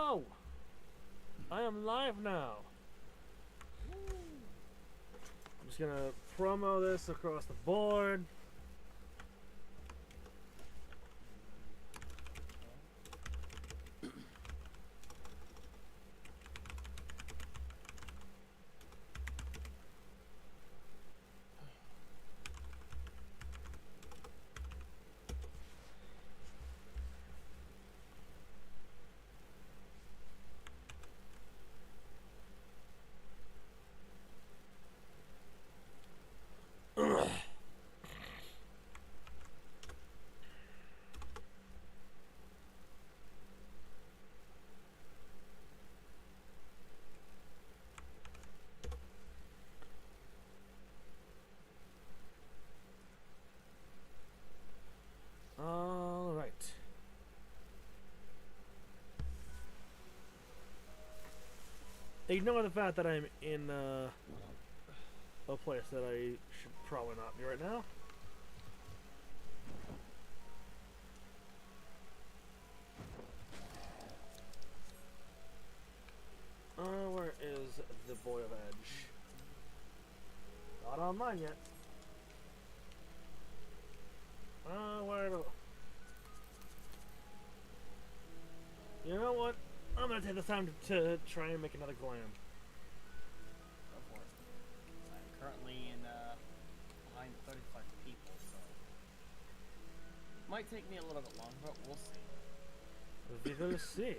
Hello! I am live now. I'm just gonna promo this across the board. All right. Ignore the fact that I'm in a place that I should probably not be right now. Where is the Boy of Edge? Not online yet. Where do... You know what? I'm gonna take this time to try and make another glam. Go for it. I'm currently in behind 35 people, so might take me a little bit longer, but we'll see. We will see.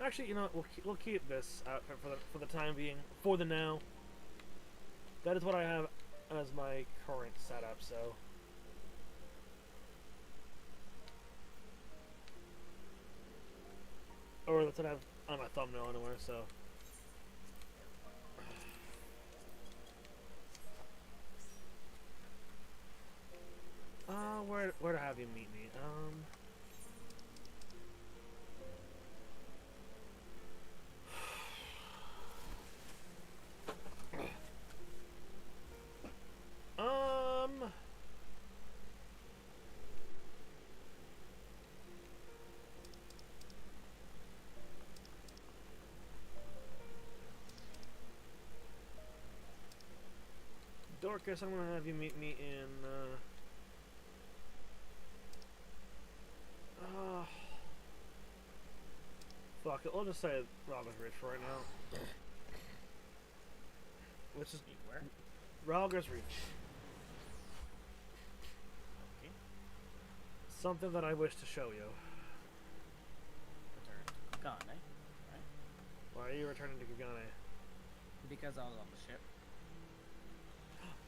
Actually, you know what? We'll keep this outfit for the time being, for the now. That is what I have as my current setup. So, or that's what I have on my thumbnail anywhere. So, where to have you meet me? Um. Dorcas, I'm gonna have you meet me in, fuck it, I'll just say Ralga's Reach for right now. Which is Where? Ralga's Reach. Okay. Something that I wish to show you. Return to Kagane, right? Why are you returning to Kagane? Because I was on the ship.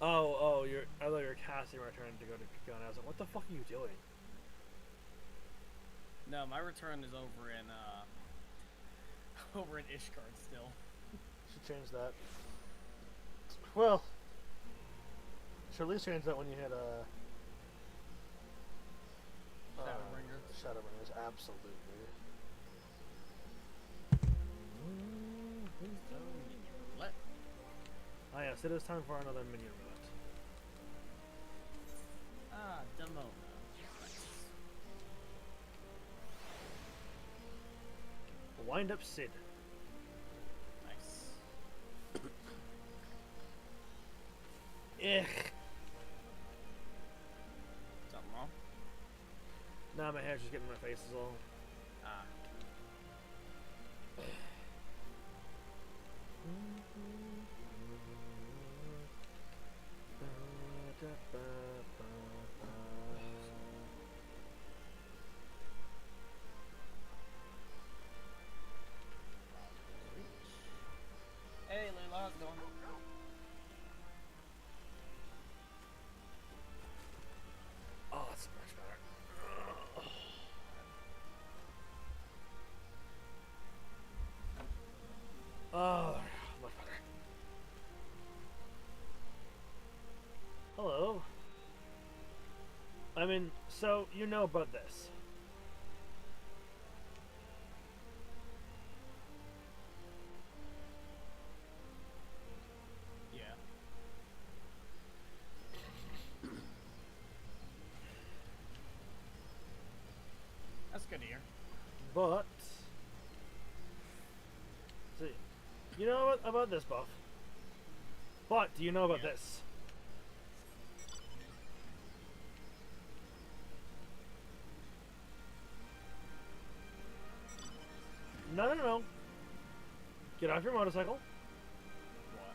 Oh, I thought you were casting returning to go to Kagane. I was like, what the fuck are you doing? No, my return is over in over in Ishgard still. Should change that. Well, should at least change that when you hit Shadowbringers. Shadowbringers, absolutely. So, minion roulette. Ah yes, it is time for another minion roulette. Ah, Demona. Nice. Wind up Sid. Nice. Ugh. Something wrong? Nah, my hair's just getting in my face is all. Ah. Hey, Layla, how's it going? mean, so you know about this. Yeah. That's good to hear. But see, you know about this, Buff. But do you know about Yeah. this? No, no, no. Get off your motorcycle. What?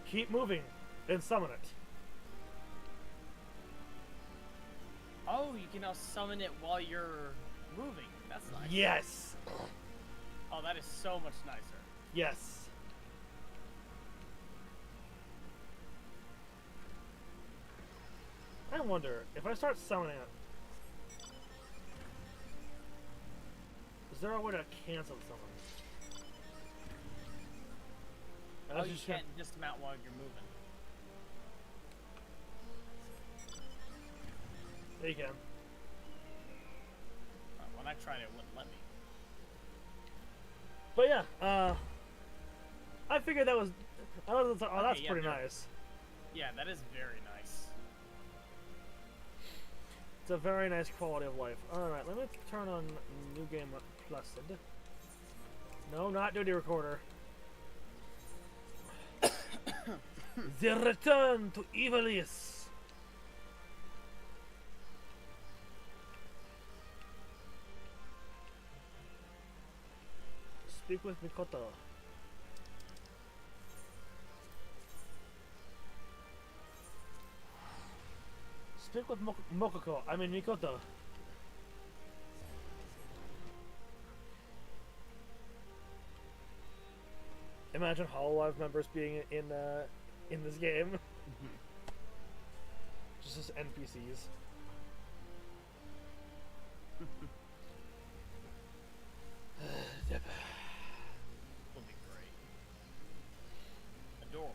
Keep moving, and summon it. Oh, you can now summon it while you're moving. That's nice. Yes. Oh, that is so much nicer. Yes. I wonder if I start summoning it. Is there a way to cancel summons? Oh, you can't dismount while you're moving. There you can. When I tried it wouldn't let me. But yeah, I figured that was. Oh, that's yeah, pretty there- nice. Yeah, that is very nice. It's a very nice quality of life. Alright, let me turn on New Game Plus. No, not Duty Recorder. The return to Ivalice. Speak with Mikoto. Speak with Mokoko. I mean Mikoto. Imagine Hololive members being in this game. Just as NPCs. Will be great. Adorable.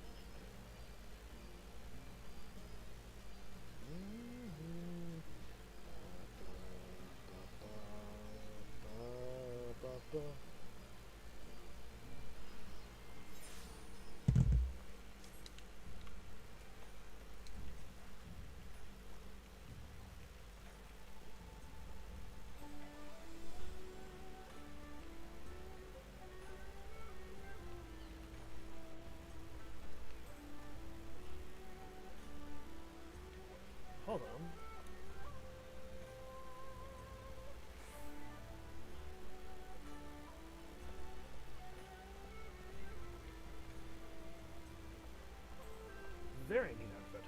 Hold on. Very neat outfit.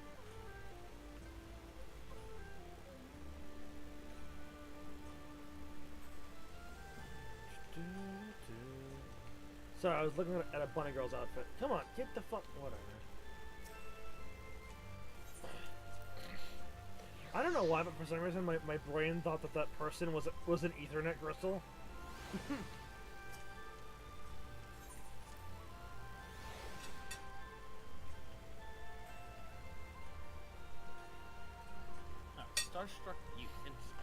Sorry, I was looking at a bunny girl's outfit. Come on, get the fuck. Whatever. I don't know why, but for some reason my brain thought that person was an Ethernet crystal. Oh, Starstruck Youth. Interesting.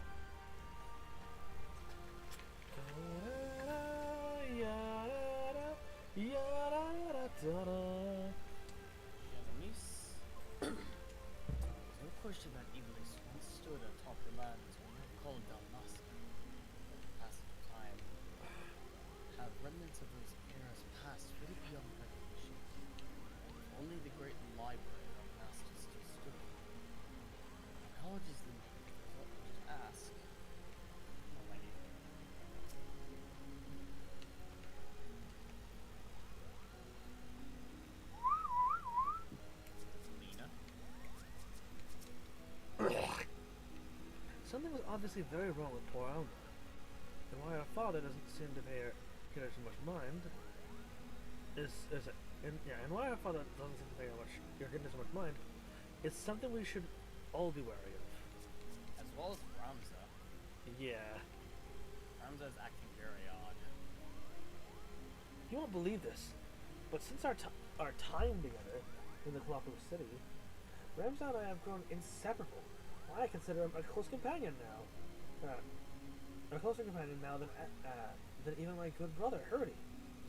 Nice. There's no question that Ivalice once stood atop the lands when they were called Dalmasca. In the passage of time, have remnants of those eras passed really beyond recognition. If only the great library of Nasta still stood. Knowledge is limited. There's not much to ask. Oh, thank you. Lena. Something was obviously very wrong with poor Alma, and why her father doesn't seem to pay her too much mind and why her father doesn't seem to pay her too much mind is something we should all be wary of. As well as Ramza. Yeah. Ramza is acting very odd. You won't believe this, but since our time together in the Colossal City, Ramza and I have grown inseparable. I consider him a close companion now. A closer companion now than even my good brother, Hurdy.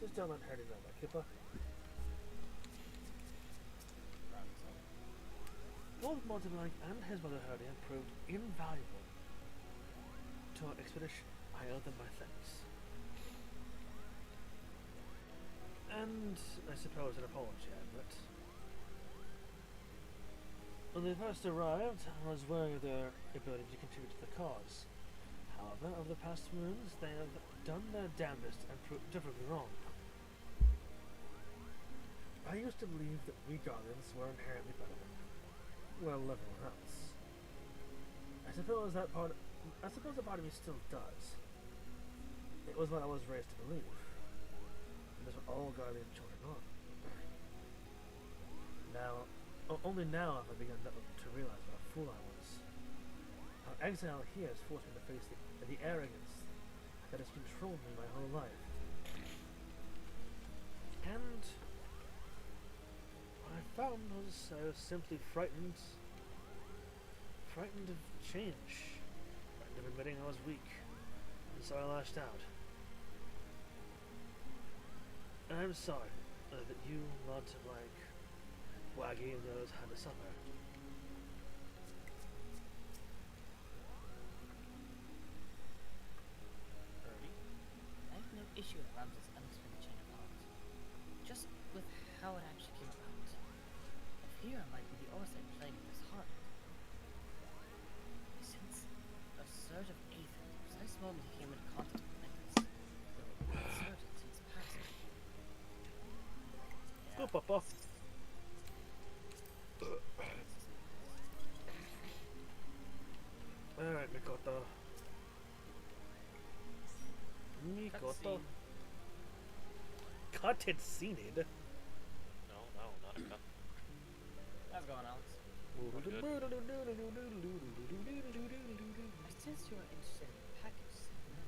Just don't let Hurdy know that, Kippa. Both Montebank and his brother Hurdy have proved invaluable to our expedition. I owe them my thanks. And I suppose an apology, but when they first arrived, I was wary of their ability to contribute to the cause. However, over the past moons, they have done their damnedest and proved differently wrong. I used to believe that we Guardians were inherently better than, well, everyone else. I suppose a part of me still does. It was what I was raised to believe. And that's what all Guardian children are. Now, only now have I begun to realize what a fool I was. Our exile here has forced me to face the arrogance that has controlled me my whole life. And what I found was I was simply frightened of change, frightened of admitting I was weak, and so I lashed out. And I'm sorry that you, lots of like Waggy and those had to suffer. I have no issue with Rams's unexpected change of heart. Just with how it actually came about. I fear it might be the oversight playing with his heart. I sense a surge of aether at the precise moment he came into contact with Nicholas. Though the surge had since passed. Go, Papa. Alright, Mikoto. Cut it, seen it. No, not a cut. How's it going, Alex? Good. I sense you are interested in the package. I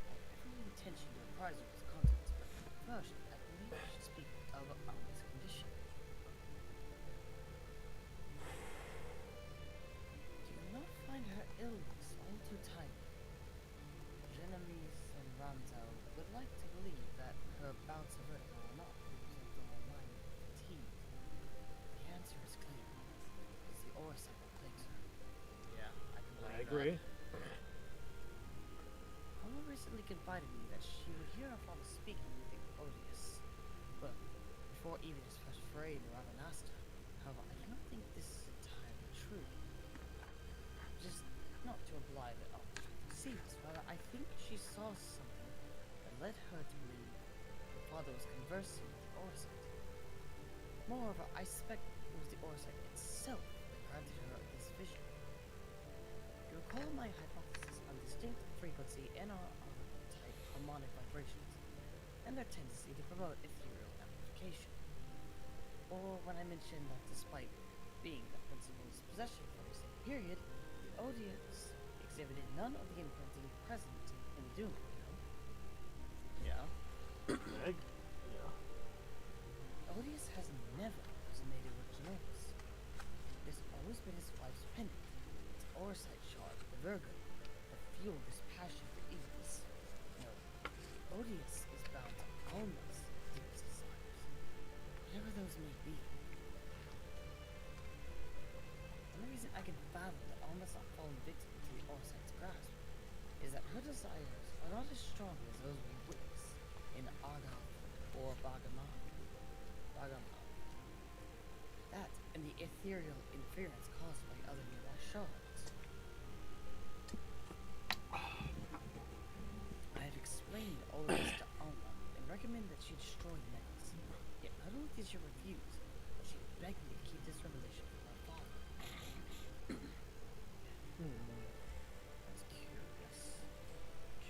have every intention to apprise you of its contents, but first, I believe we should speak of Alice's condition. Do you not find her illness all too timely? Genovese and Ramsau would like to believe that her bouts of vertigo are not the result of a mind fatigue. The answer is clear. It's the oversight that plagues her. Yeah, I can believe I agree. Mama recently confided in me that she would hear her father speaking with the odious. But before even his first fray, the Raven asked her. However, I cannot think this is entirely true. Just not to imply that deceived, rather I think she saw something that led her to believe her father was conversing with the oversight. Moreover, I suspect it was the oversight itself that granted her this vision. You recall my hypothesis on distinct frequency NR-type harmonic vibrations, and their tendency to promote ethereal amplification. Or when I mentioned that despite being the principal's possession for a same period, the odious exhibited none of the imprinting present in the Doom, you know? Yeah. Yeah. Odious has never resonated with Genovese. It has always been his wife's pendant, its oversight shard, the Virgo, that fueled his passion for Ivalice. No, Odious is bound to Alma's deepest desires, whatever those may be. The only reason I can fathom that Alma's not fallen victim to the Oresight's grasp is that her desires are not as strong as those we witness in Argyle or Bagama. That and the ethereal interference caused by other nearby shards. I have explained all of this to Alma and recommend that she destroy the necklace. Yet not only did she refuse, but she begged me to keep this revelation from my father. That's curious.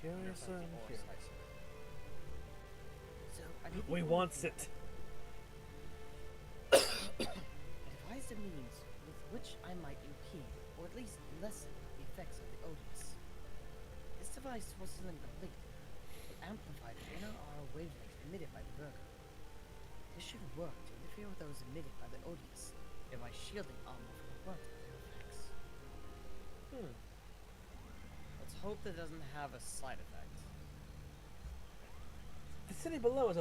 Curious and curious. So I need We wants it. Advised a means with which I might impede, or at least lessen, the effects of the odious. This device was still incomplete. It amplified the NRR wavelength emitted by the Virgo. This should work to interfere with those emitted by the odious, thereby shielding Alma from the brunt of their effects. hope that doesn't have a side effect. The city below is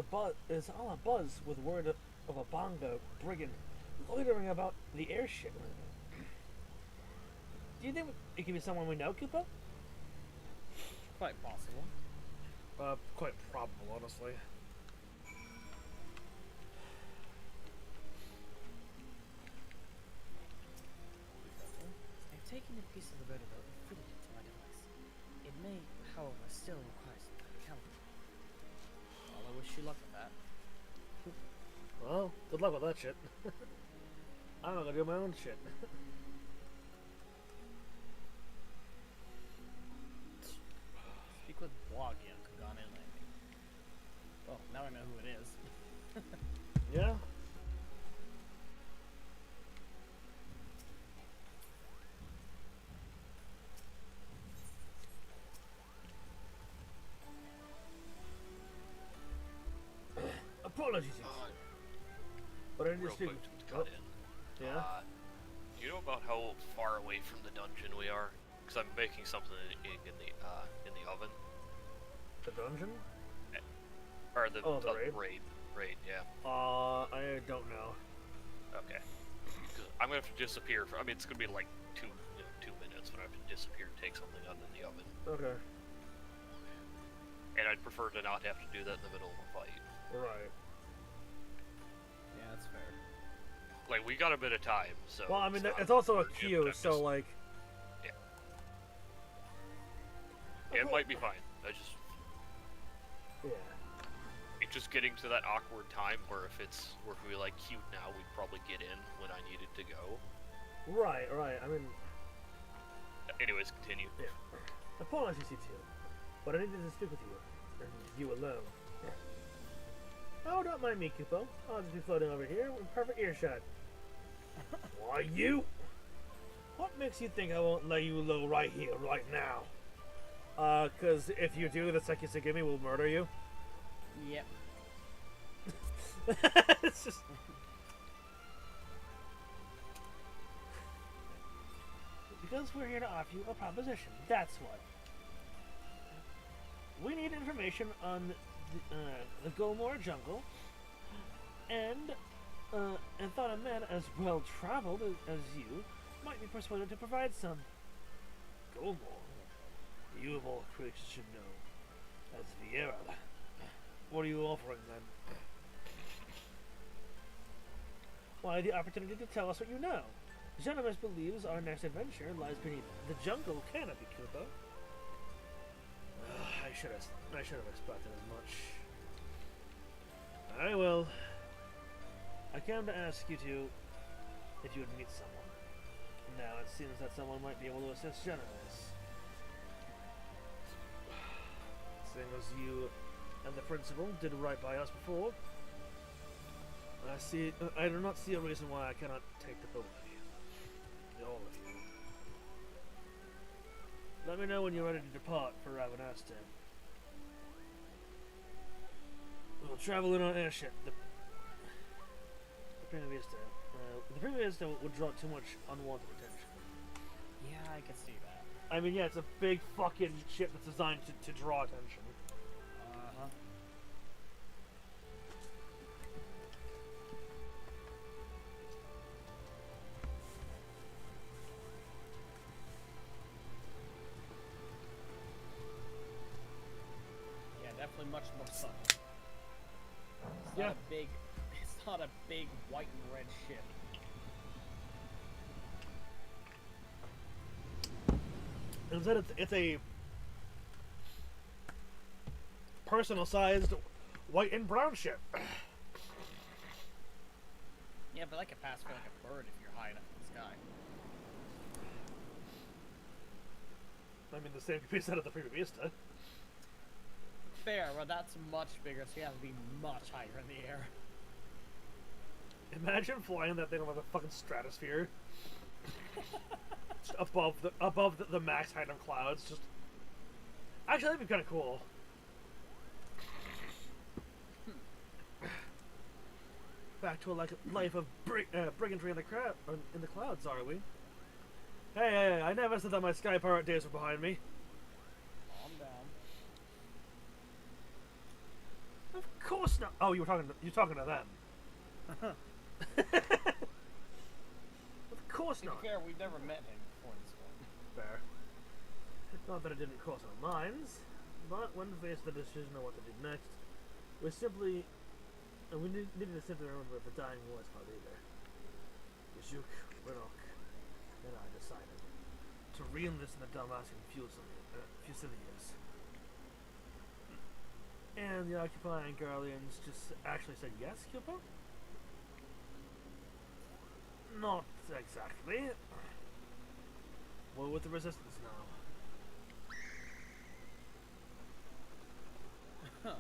all a buzz with word of a bongo brigand loitering about the airship. Do you think it could be someone we know, Koopa? Quite possible. Quite probable, honestly. I've taken a piece of the vertebra and fitted it to my device. It may, however, still require some practicality. Well, I wish you luck with that. Well, good luck with that shit. I'm not gonna do my own shit. Speak with Bloggy on Kagane Landing. Well, now I know who it is. Yeah? Apologies, but I need to Real speak. quick to cut in. Yeah? Do you know about how far away from the dungeon we are? Because I'm baking something in the oven. The dungeon? Or the, Oh, the raid? Raid, yeah. I don't know. Okay. 'Cause I'm gonna have to disappear. I mean, it's gonna be like 2 minutes when I have to disappear and take something out of the oven. Okay. And I'd prefer to not have to do that in the middle of a fight. Right. Yeah, that's fair. Like, we got a bit of time, so... Well, I mean, not it's also a urgent, queue, I'm so, just- like... Yeah. Yeah, it might be fine. I just... Yeah. It's just getting to that awkward time where if we like queued now, we'd probably get in when I needed to go. Right, right. I mean... Anyways, continue. Yeah. Apologies, you two, but I needed to speak with you, and you alone. Oh, don't mind me, Kupo. I'll just be floating over here with perfect earshot. Why, you? What makes you think I won't lay you low right here, right now? 'Cause if you do, the Sekisagami will murder you. Yep. It's just... Because we're here to offer you a proposition, that's what. We need information on the Gomor jungle, and thought a man as well traveled as you might be persuaded to provide some. Gomor, you of all creatures should know. That's Vieira. What are you offering then? Why, the opportunity to tell us what you know. Genomus believes our next adventure lies beneath the jungle canopy, Kupo. I should have expected as much. I will. I came to ask you if you would meet someone. Now it seems that someone might be able to assist Genomus. Seeing as you and the principal did right by us before, I do not see a reason why I cannot take the both of you. All of you. Let me know when you're ready to depart for Ravenasta. We'll travel in our airship. The Prima Vista. The Prima Vista would draw too much unwanted attention. Yeah, I can see that. I mean, yeah, it's a big fucking ship that's designed to draw attention. Uh-huh. Yeah, definitely much more subtle. It's not a big white and red ship. Instead, it's a personal-sized white and brown ship. Yeah, but that could pass for like a bird if you're high enough in the sky. I mean, the same could be said of the Prima Vista. Fair, well that's much bigger, so you have to be much higher in the air. Imagine flying that thing over the fucking stratosphere. Just above the max height of clouds. Just actually, that'd be kind of cool. Back to a life of brigandry in the clouds, are we? Hey, I never said that my sky pirate days were behind me. course not. Oh, you're talking to them. Of course To be not. fair, we've never met him before this one. Fair. Not that it didn't cross our minds, but when faced with the decision of what to do next, we needed to simply remember the dying war's part either. Yashuk, Rinok, and I decided to re-enlist in the Dalmatian Fusiliers. And the occupying Garleans just actually said yes, Kyopo? Not exactly. Well, with the resistance now. Huh.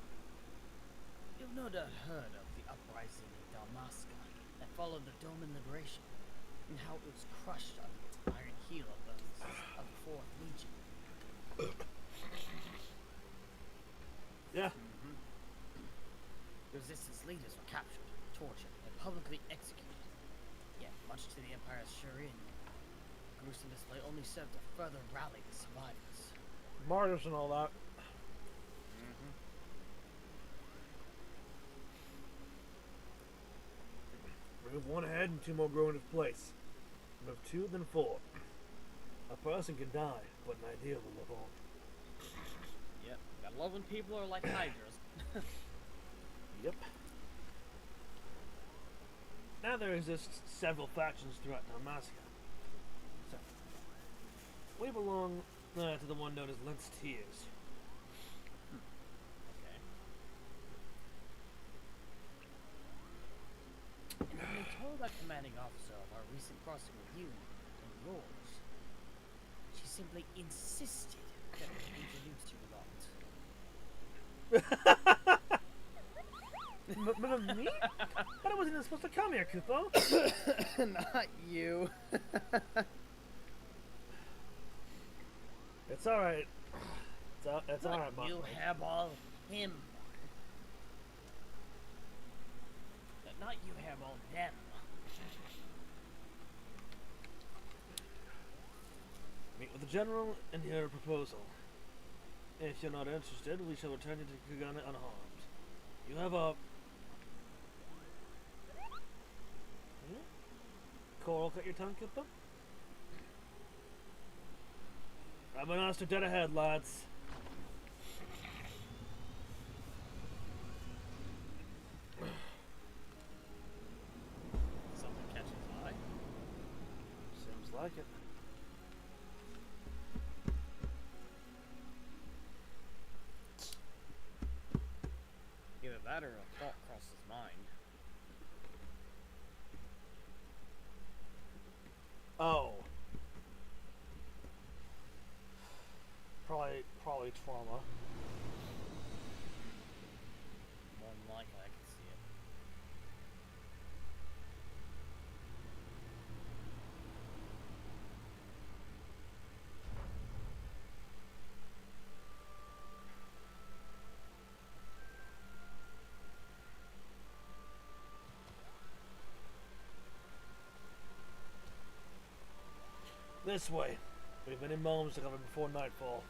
You've no doubt heard of the uprising in Dalmasca that followed the Doman liberation, and how it was crushed under its iron heel of the 4th Legion. Yeah. The resistance leaders were captured, tortured, and publicly executed. Yet, much to the Empire's chagrin, the gruesome display only served to further rally the survivors. Martyrs and all that. Move one ahead and two more grow into place. Move two, then four. A person can die, but an idea will live on. Yep, gotta love when people are like hydras. Yep. Now there exists several factions throughout Dalmasca. So, we belong to the one known as Lentz Tears. Okay. And I've been told that commanding officer of our recent crossing with you and yours, she simply insisted that we introduce you lot. Me? But I wasn't even supposed to come here, Kupo. Not you. It's alright. It's alright, Mom. You hairball him. Not you hairball them. Meet with the General and hear a proposal. If you're not interested, we shall return you to Kugane unharmed. You have a... Coral cut your tongue, Kupo? Ramonastor dead ahead, lads. Something catches his eye. Seems like it. Either that or a thought crosses his mind. Oh. Probably trauma. More than likely, I can see it. This way. We've been in Malms to cover before nightfall.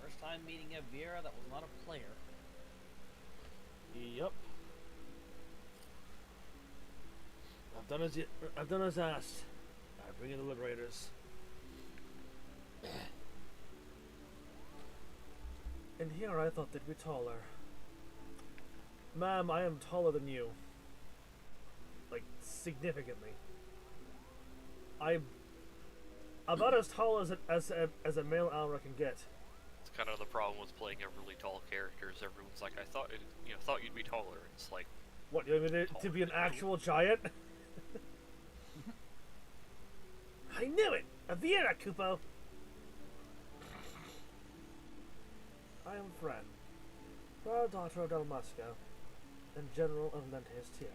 First time meeting a Vera that was not a player. Yep. I've done as asked. I bring in the liberators. And here I thought they'd be taller. Ma'am, I am taller than you. Like, significantly. I'm about as tall as a male Alra can get. It's kind of the problem with playing really tall characters. Everyone's like, I thought thought you'd be taller. It's like, What, you want me to be an actual giant? I knew it! A Viera, Kupo! I am Fran, proud daughter of Dalmasca, and General of Lentes Tiers.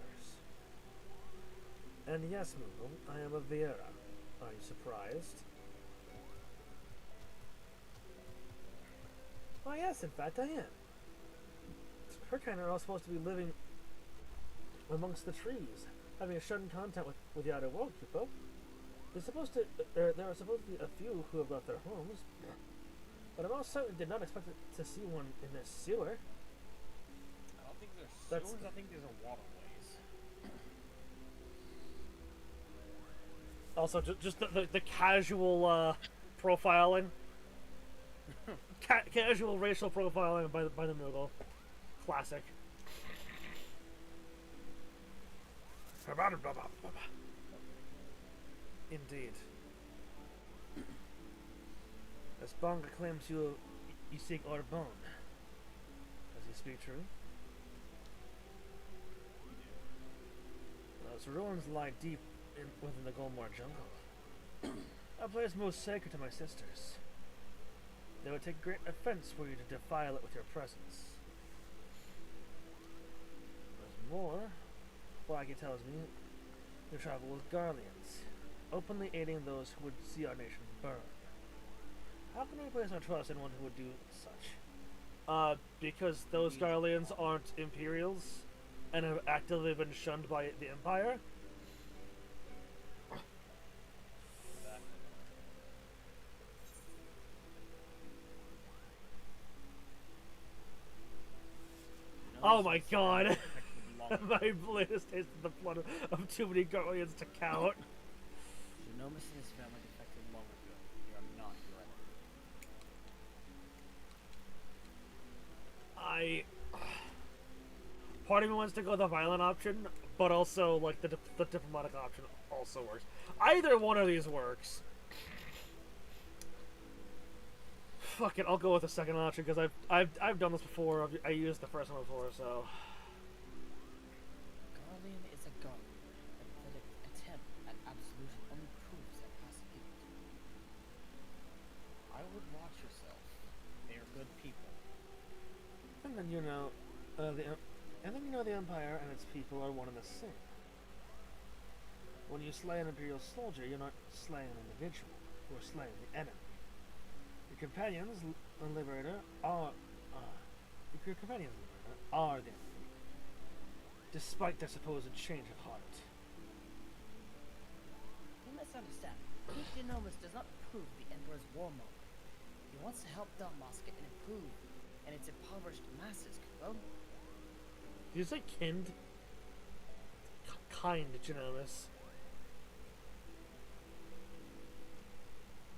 And yes, Moogle, I am a Viera, Are you surprised? Why, yes, in fact, I am. Her kind are all supposed to be living amongst the trees, having a shut-in contact with the outer world, Kupo. There are supposed to be a few who have left their homes, but I most certainly did not expect to see one in this sewer. I don't think there's That's- sewers, I think there's a waterways. Also, just the casual profiling. Casual racial profiling by the Moogle. Classic. Indeed. As Bonga claims you seek our bone. Does he speak true? Those ruins lie deep within the Golmore jungle. A place most sacred to my sisters. They would take great offense were you to defile it with your presence. There's more. Waggy tells me you travel with Garleans, openly aiding those who would see our nation burn. How can we place our trust in one who would do such? Because those Garleans aren't Imperials and have actively been shunned by the Empire. Oh my god! My blade has tasted the blood of too many Garleans to count. Genomus and his family defected long ago. You are not your enemy. Part of me wants to go the violent option, but also like the diplomatic option also works. Either one of these works. Fuck it, I'll go with the second option because I've done this before. I used the first one before, so. Garlean is a Garlean, and pathetic attempt at absolution only proves that past guilt. I would watch yourself. They are good people. And then you know, the Empire and its people are one and the same. When you slay an Imperial soldier, you're not slaying an individual. You're slaying the enemy. Your companions, the Liberator, are the enemy, despite their supposed change of heart. You misunderstand. King Genomus does not approve the Emperor's warmonger. He wants to help Dalmasca and improve and its impoverished masses, Kupo. Did you say kind? Kind, Genomus.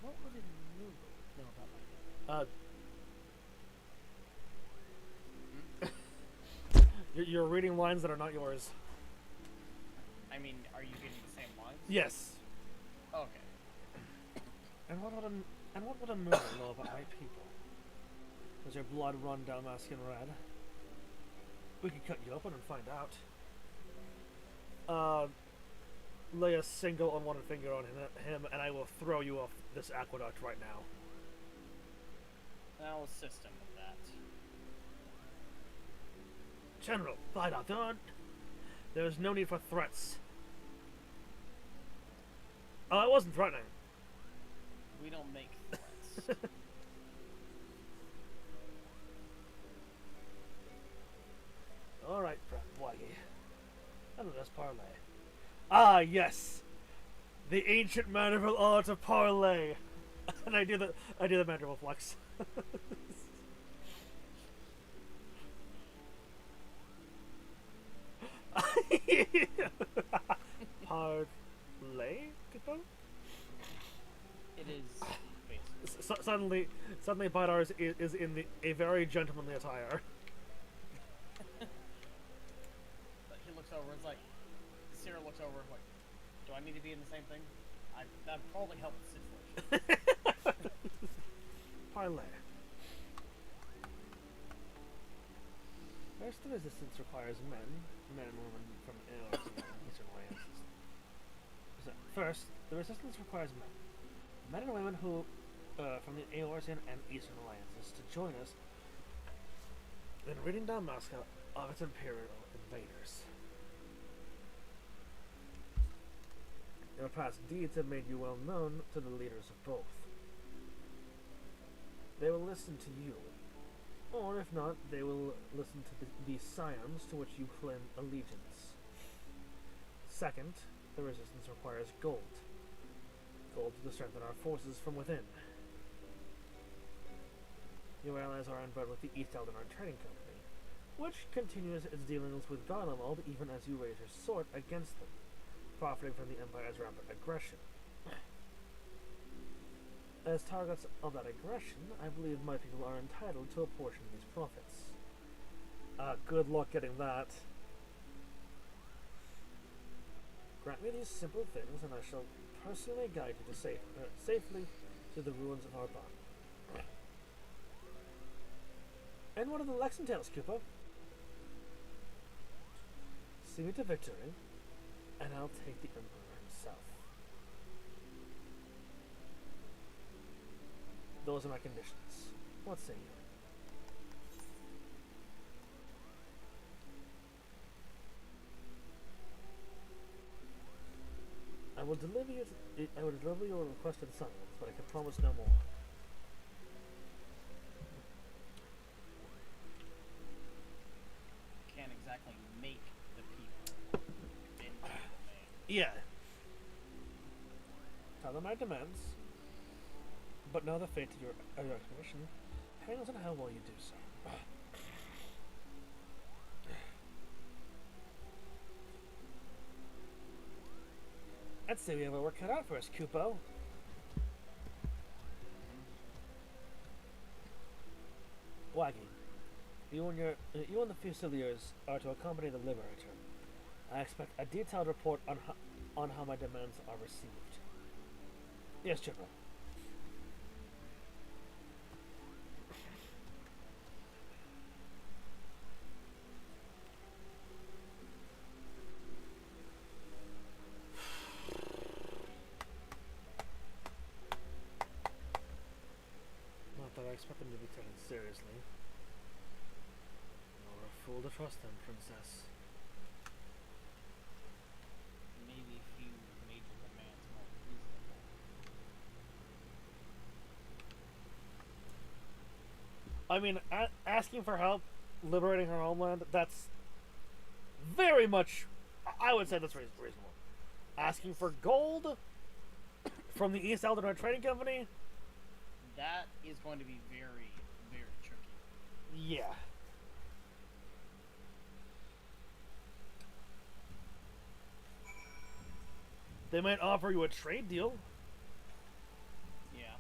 What would a Moogle know about my name? You're reading lines that are not yours. I mean, are you getting the same lines? Yes. Okay. And what would a Moogle know about my people? Does your blood run Dalmascan red? We could cut you open and find out. Lay a single unwanted finger on him, and I will throw you off this aqueduct right now. I'll assist him with that. General, fight out. There is no need for threats. Oh, I wasn't threatening. We don't make threats. Alright, Waggy. And let us parley. Ah, yes! The ancient mandible art of parley! And I do the mandible flex. Parley? It is basically. Suddenly Bidars is in a very gentlemanly attire. He looks over and is like, Sarah looks over and like, do I need to be in the same thing? That probably helped the situation. Parley. First, the resistance requires men and women from Eastern alliances. First, the resistance requires men and women who from the Eorzean and Eastern alliances to join us in ridding Dalmasca of its imperial invaders. Your past deeds have made you well known to the leaders of both. They will listen to you, or if not, they will listen to the scions to which you claim allegiance. Second, the resistance requires gold. Gold to strengthen our forces from within. Your allies are on board with the East Eldonard Trading Company, which continues its dealings with Garlemald even as you raise your sword against them, profiting from the Empire's rampant aggression. As targets of that aggression, I believe my people are entitled to a portion of these profits. Good luck getting that. Grant me these simple things, and I shall personally guide you to safely to the ruins of our bond. And what are the Lexingtales, Cooper? See me to victory, and I'll take the Emperor himself. Those are my conditions. What say you? I will deliver your requested summons, but I can promise no more. Can't exactly make the people into the man. Yeah. Tell them my demands, but know the fate of your expedition hangs on how well you do so. I'd say we have our work cut out for us, Kupo. Waggy, you and the Fusiliers are to accompany the Liberator. I expect a detailed report on how my demands are received. Yes, General. Not that I expect them to be taken seriously. You're a fool to trust them, Princess. Maybe if you made your demands more reasonable. I mean, asking for help, liberating her homeland, that's very much, I would say that's reasonable. Asking for gold from the East Eldonard Trading Company? That is going to be very, very tricky. Yeah. They might offer you a trade deal. Yeah.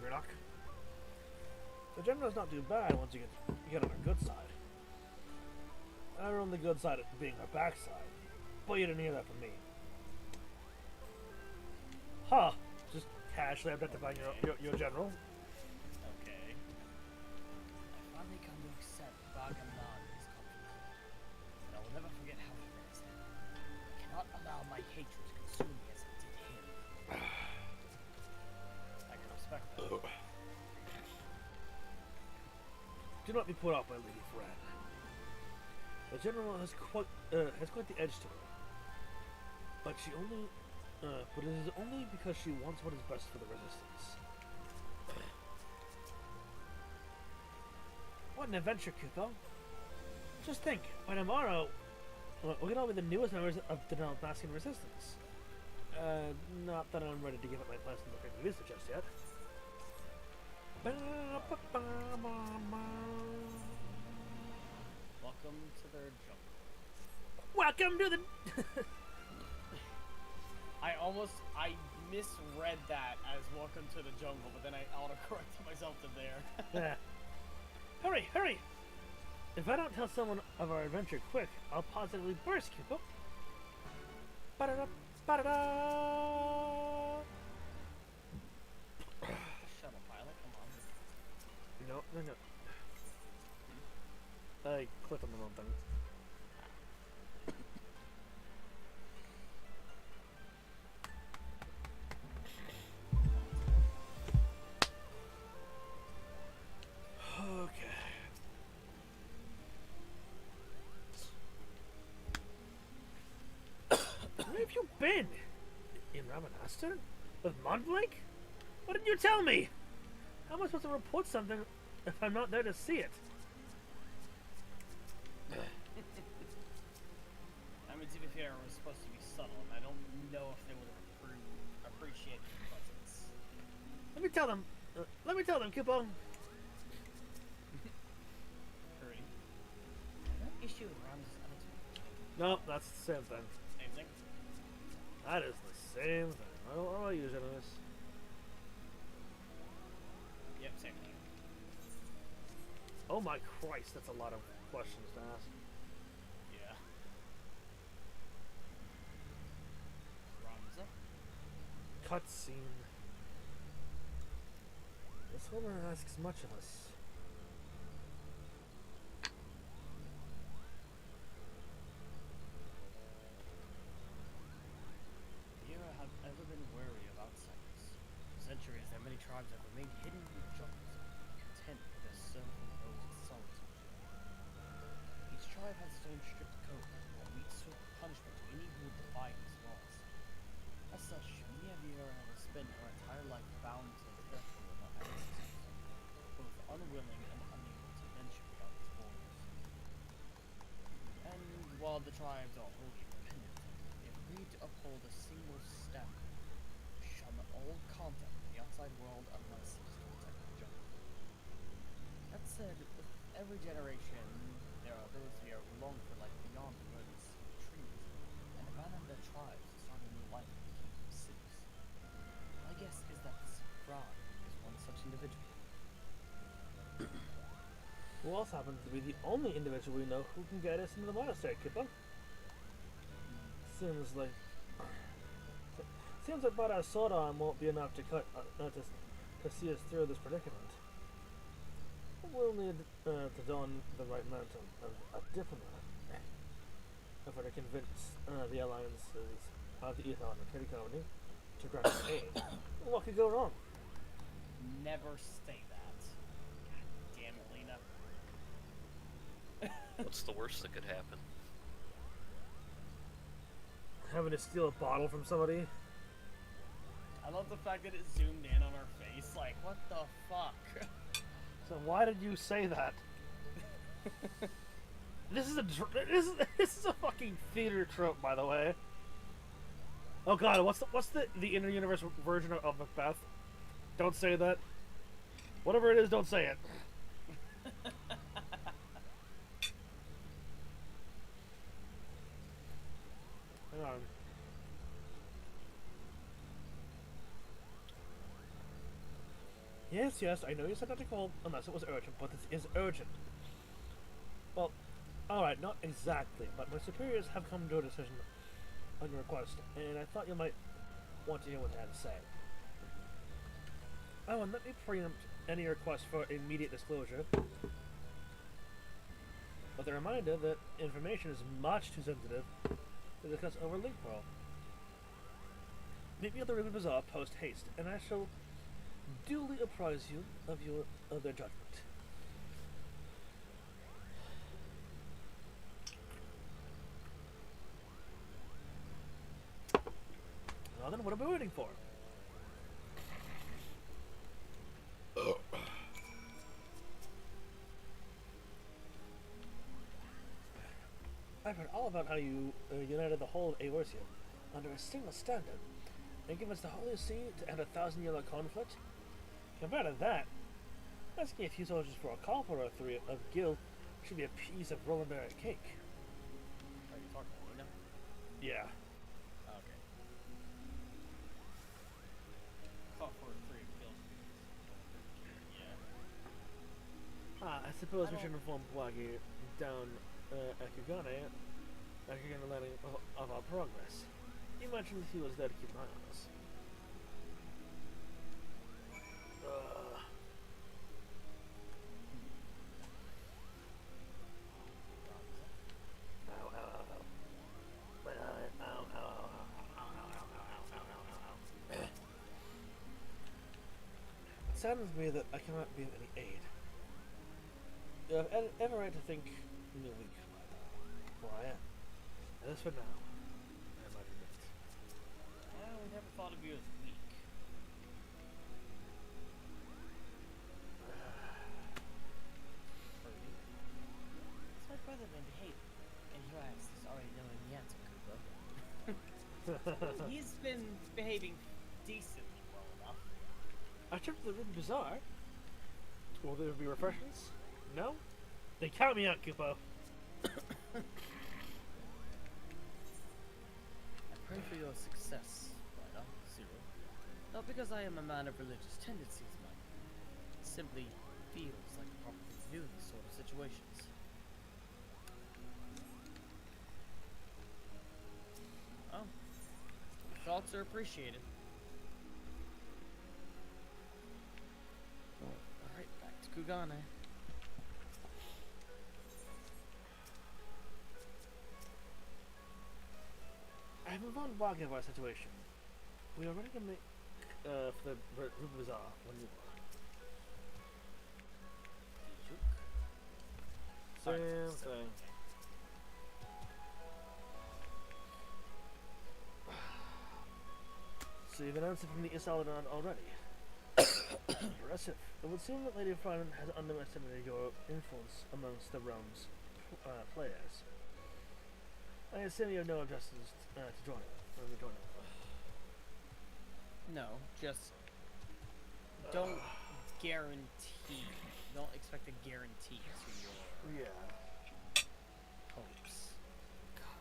Murdoch. The general's not too bad once you get on her good side. Her only good side being her backside. But you didn't hear that from me. Huh. Just casually identifying your general. Okay. I finally come to accept Bagamlan is comfortable. But I will never forget how he raised him. I cannot allow my hatred to consume me as it did him. I can respect that. Do not be put off by Lady Fran. The general has quite the edge to her, but it is only because she wants what is best for the resistance. What an adventure, Kupo! Just think, by tomorrow, we can all be the newest members of the Dalmascan resistance. Not that I'm ready to give up my place in the Great Vista just yet. Welcome to their jungle. Welcome to the. I misread that as welcome to the jungle, but then I autocorrected myself to there. Yeah. Hurry, hurry! If I don't tell someone of our adventure quick, I'll positively burst, Kupo. Ba-da-da, ba-da-da! Shuttle pilot, come on. No. I clicked on the wrong thing. been? In Ramanastar? With Montblanc? What didn't you tell me? How am I supposed to report something if I'm not there to see it? I mean, to be fair, it was supposed to be subtle, and I don't know if they would have appreciated your presence. Let me tell them. Kupo. Hurry. What issue with Ram's attitude? No, that's the same thing. Same thing? That is the same thing. I'll use it in this. Yep, same thing. Oh my Christ, that's a lot of questions to ask. Yeah. Ramza? Cutscene. This woman asks much of us. You have ever been wary of outsiders? For centuries, there are many tribes that remained hidden in the jungles, content with their self-imposed solitude. Each tribe has its own strict code that meets swift punishment to any who would defy these laws. As such, Miavira has spent her entire life bound to the threshold of our ancestors, both unwilling and unable to venture beyond its borders. And while the tribes are wholly independent, they agreed to uphold a single standard: shun all contact with the outside world unless it is to protect the jungle. That said, with every generation, there are those who are long for life beyond the burdens of the trees, and abandon their tribes to start a new life in the kingdom cities. My guess is that this Fran is one such individual. Who else happens to be the only individual we know who can get us into the monastery, Kippa? Seems like Bada Soda won't be enough to to see us through this predicament. We'll need to don the right mantle of a diplomat if we're to convince the alliances of the Ethon and Kitty Colony to grant us aid. What could go wrong? Never say that. God damn it, Lena. What's the worst that could happen? Having to steal a bottle from somebody? I love the fact that it zoomed in on her face. Like, what the fuck? So why did you say that? This is a fucking theater trope, by the way. Oh god, what's the inter-universe version of Macbeth? Don't say that. Whatever it is, don't say it. Hang on. Yes, I know you said not to call unless it was urgent, but this is urgent. Well, alright, not exactly, but my superiors have come to a decision on your request, and I thought you might want to hear what they had to say. Oh, and let me preempt any request for immediate disclosure, with a reminder that information is much too sensitive to discuss over Link Pearl. Meet me at the Ruby Bazaar post haste, and I shall duly apprise you of their judgment. Well then, what are we waiting for? I've heard all about how you united the whole of Eorzea under a single standard and given us the Holy See to end a 1,000-year conflict. Compared to that, asking a few soldiers for a copper or three of Gil should be a piece of Rollenberry cake. Are you talking to Lena? Yeah. Okay. Call for 3 kills. Yeah. I suppose we should inform Bwagi down at Kugane learning of our progress. He mentioned he was there to keep an eye on us. It saddens me that I cannot be of any aid. You have every right to think me weak, for I am. And as for now, I might admit. never thought of you as weak. Hurry. It's my brother named Hayden, and here I am just already knowing the answer, Cooper. He's been behaving decently well enough. I checked the room bazaar. Will there be refreshments? No? They count me out, Kupo. I pray for your success, Ryder, Zero. Not because I am a man of religious tendencies, mind you. It simply feels like the proper thing to do in these sort of situations. Oh. Your thoughts are appreciated. Alright, back to Kugane. I move on bargain about our situation. We are ready to make for the room bazaar when you are. Same thing. So you've announced it from the Isalodon already. Impressive. It would seem that Lady Fryman has underestimated your influence amongst the realm's players. I assume you have no objections to joining. No, just don't guarantee. Don't expect a guarantee to your hopes.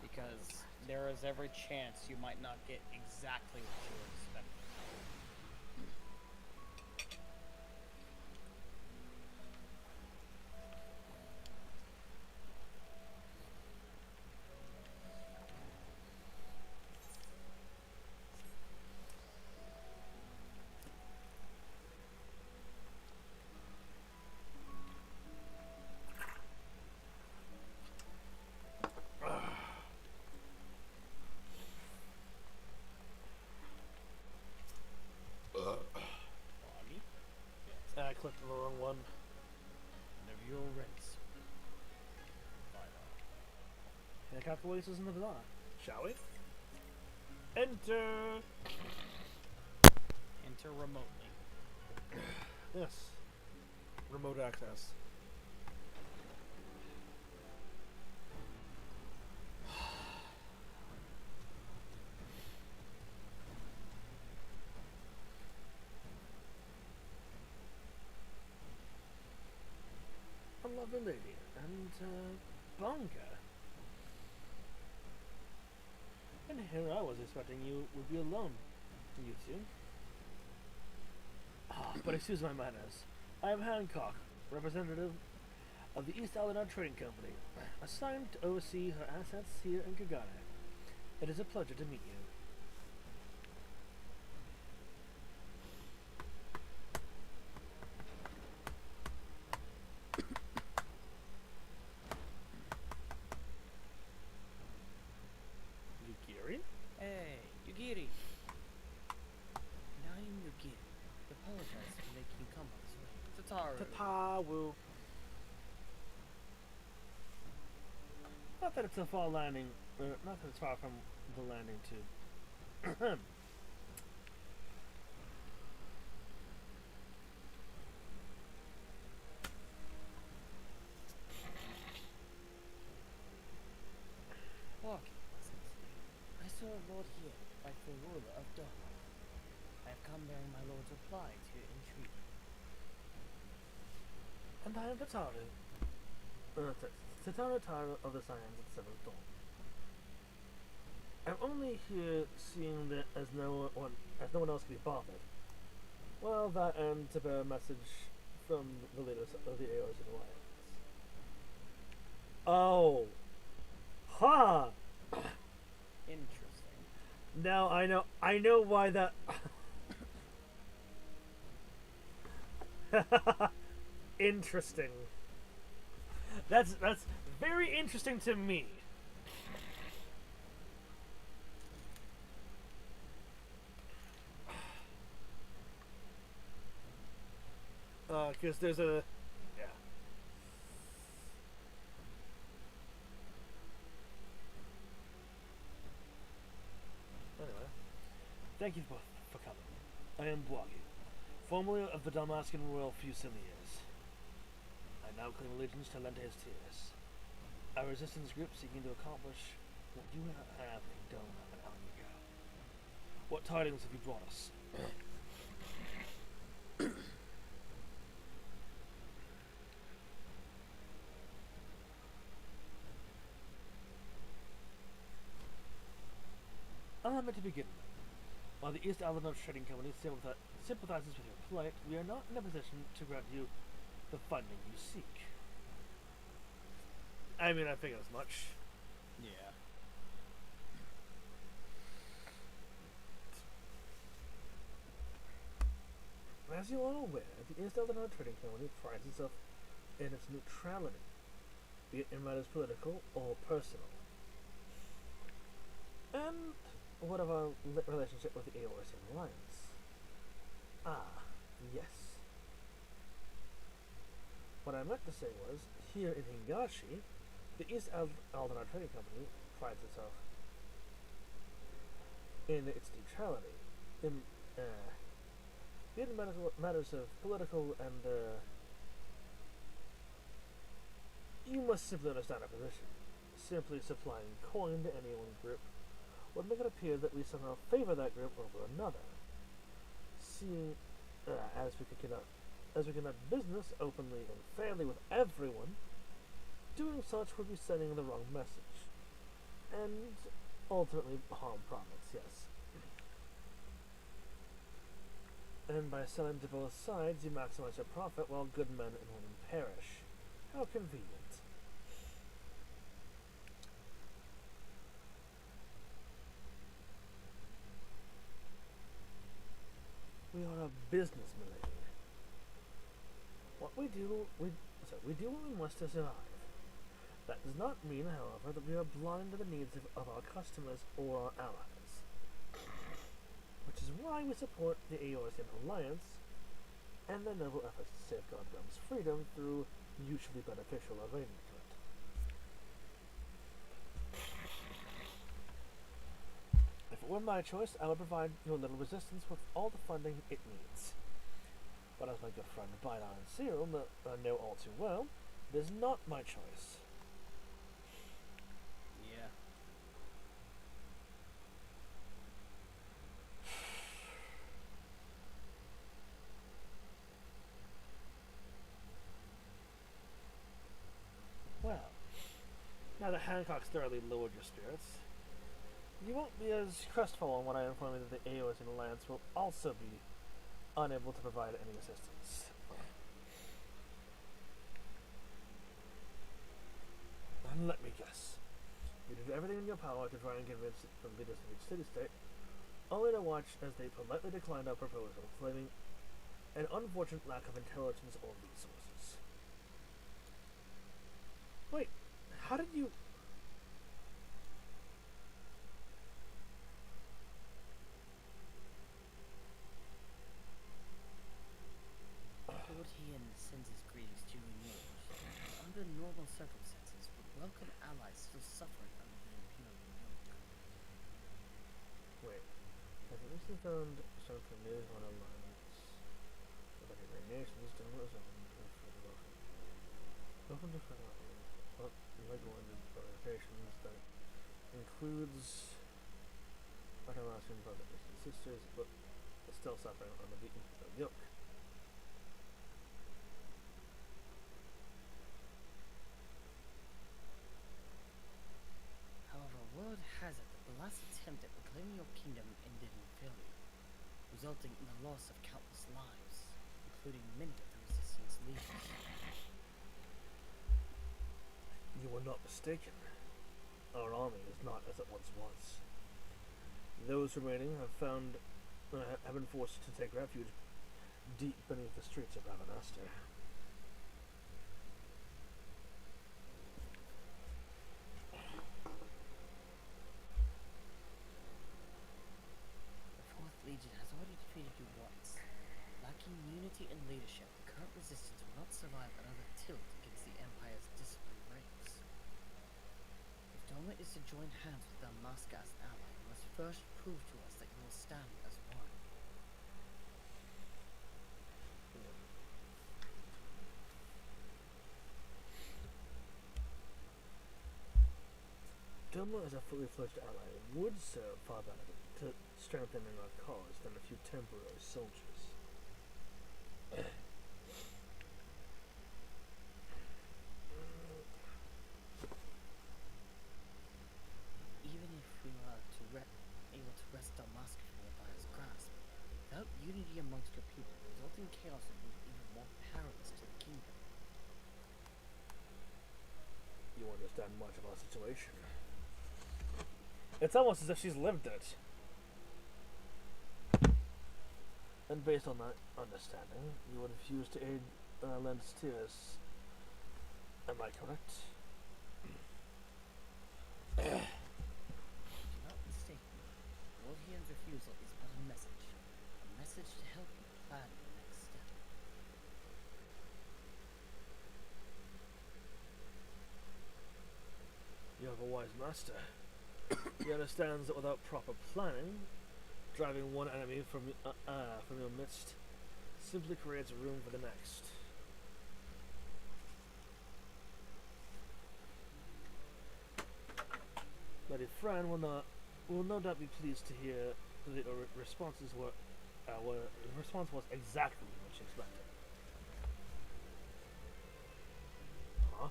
Because there is every chance you might not get exactly what you were expecting. Bobby? I clicked on the wrong one. Whenever you're ready, sir. And the calculators in the bazaar. Shall we? Enter! Enter remotely. Yes. Remote access. A lovely lady. And, Bonga. And here I was expecting you would be alone, you two. But excuse my manners. I am Hancock, representative of the East Aladon Trading Company, assigned to oversee her assets here in Kagane. It is a pleasure to meet you. Yugiri? Hey, Yugiri. Now I'm Yugiri. I apologize for making you come on this way. Tataru. Tatawu. Not that it's a far landing, not that it's far from the landing too. Walking lessons. I saw a lord here, rightful ruler of Doha. I have come bearing my lord's reply to your entreaty. And I am Tataru. Tataru of the Scions of the Seventh Dawn. I'm only here seeing that as no one else can be bothered. Well, that and to bear a message from the leaders of the Aeor's Alliance. Oh. Ha! Interesting. Now I know why that interesting. That's very interesting to me. Because there's a Anyway, Thank you for coming. I am Bwagi, formerly of the Dalmascan Royal Fusiliers. I now claim allegiance to Lentes Tiers, a resistance group seeking to accomplish what you have done an hour ago. What tidings have you brought us? Allow me to begin. While the East Alabama Trading Company sympathizes with your plight, we are not in a position to grant you the funding you seek. I mean, I figured as much. Yeah. As you are aware, the East Alabama Trading Company prides itself in its neutrality, be it in matters political or personal. And what of our relationship with the Aorist Alliance? Ah, yes. What I meant to say was, here in Hingashi, the East Aldenar Trading Company prides itself in its neutrality, in matters of political and you must simply understand our position. Simply supplying coin to any one group would make it appear that we somehow favor that group over another. Seeing as we conduct business openly and fairly with everyone, doing such would be sending the wrong message, and ultimately harm profits. Yes. And by selling to both sides, you maximize your profit while good men and women perish. How convenient. We are a business, milady. What we do, we do what we must to survive. That does not mean, however, that we are blind to the needs of our customers or our allies. Which is why we support the Aorist Alliance and their noble efforts to safeguard realm's freedom through mutually beneficial arrangement. If it were my choice, I would provide your little resistance with all the funding it needs. But as my good friend Bidon and Cyril know all too well, it is not my choice. Yeah. Well, now that Hancock's thoroughly lowered your spirits, you won't be as crestfallen when I inform you that the Aorist Alliance will also be unable to provide any assistance. And let me guess. You did everything in your power to try and convince the leaders of each city-state, only to watch as they politely declined our proposal, claiming an unfortunate lack of intelligence or resources. Wait, how did you... Lord Hien sends his greetings to you and yours. Under normal circumstances, would welcome allies still suffering under the imperial yoke. Wait. Have you recently found something new on alliance? With any great nations, don't let us open to federal. Well, you might go into organizations that includes Atalassian brothers and sisters, but still suffering under the imperial yoke. However, word has it that the last attempt at reclaiming your kingdom ended in failure, resulting in the loss of countless lives, including many of the resistance leaders. You were not mistaken. Our army is not as it once was. Those remaining have been forced to take refuge deep beneath the streets of Ravanaster. The 4th Legion has already defeated you once. Lacking unity and leadership, the current resistance will not survive another tilt against the Empire's disciplined ranks. If Doma is to join hands with Dalmasca as an ally, you must first prove to us that you will stand as Delma as a fully fledged ally would serve far better to strengthening our cause than a few temporary soldiers. Even if we were able to wrest Damask from the Empire's grasp, without unity amongst your people, the resulting chaos would be even more perilous to the kingdom. You understand much of our situation. It's almost as if she's lived it. And based on that understanding, you would refuse to aid Lenstius. Am I correct? Do not mistake me. Wolfheim's refusal is but a message to help you plan the next step. You have a wise master. He understands that without proper planning, driving one enemy from your midst simply creates room for the next. Lady Fran will no doubt be pleased to hear that your response was exactly what she expected. Huh?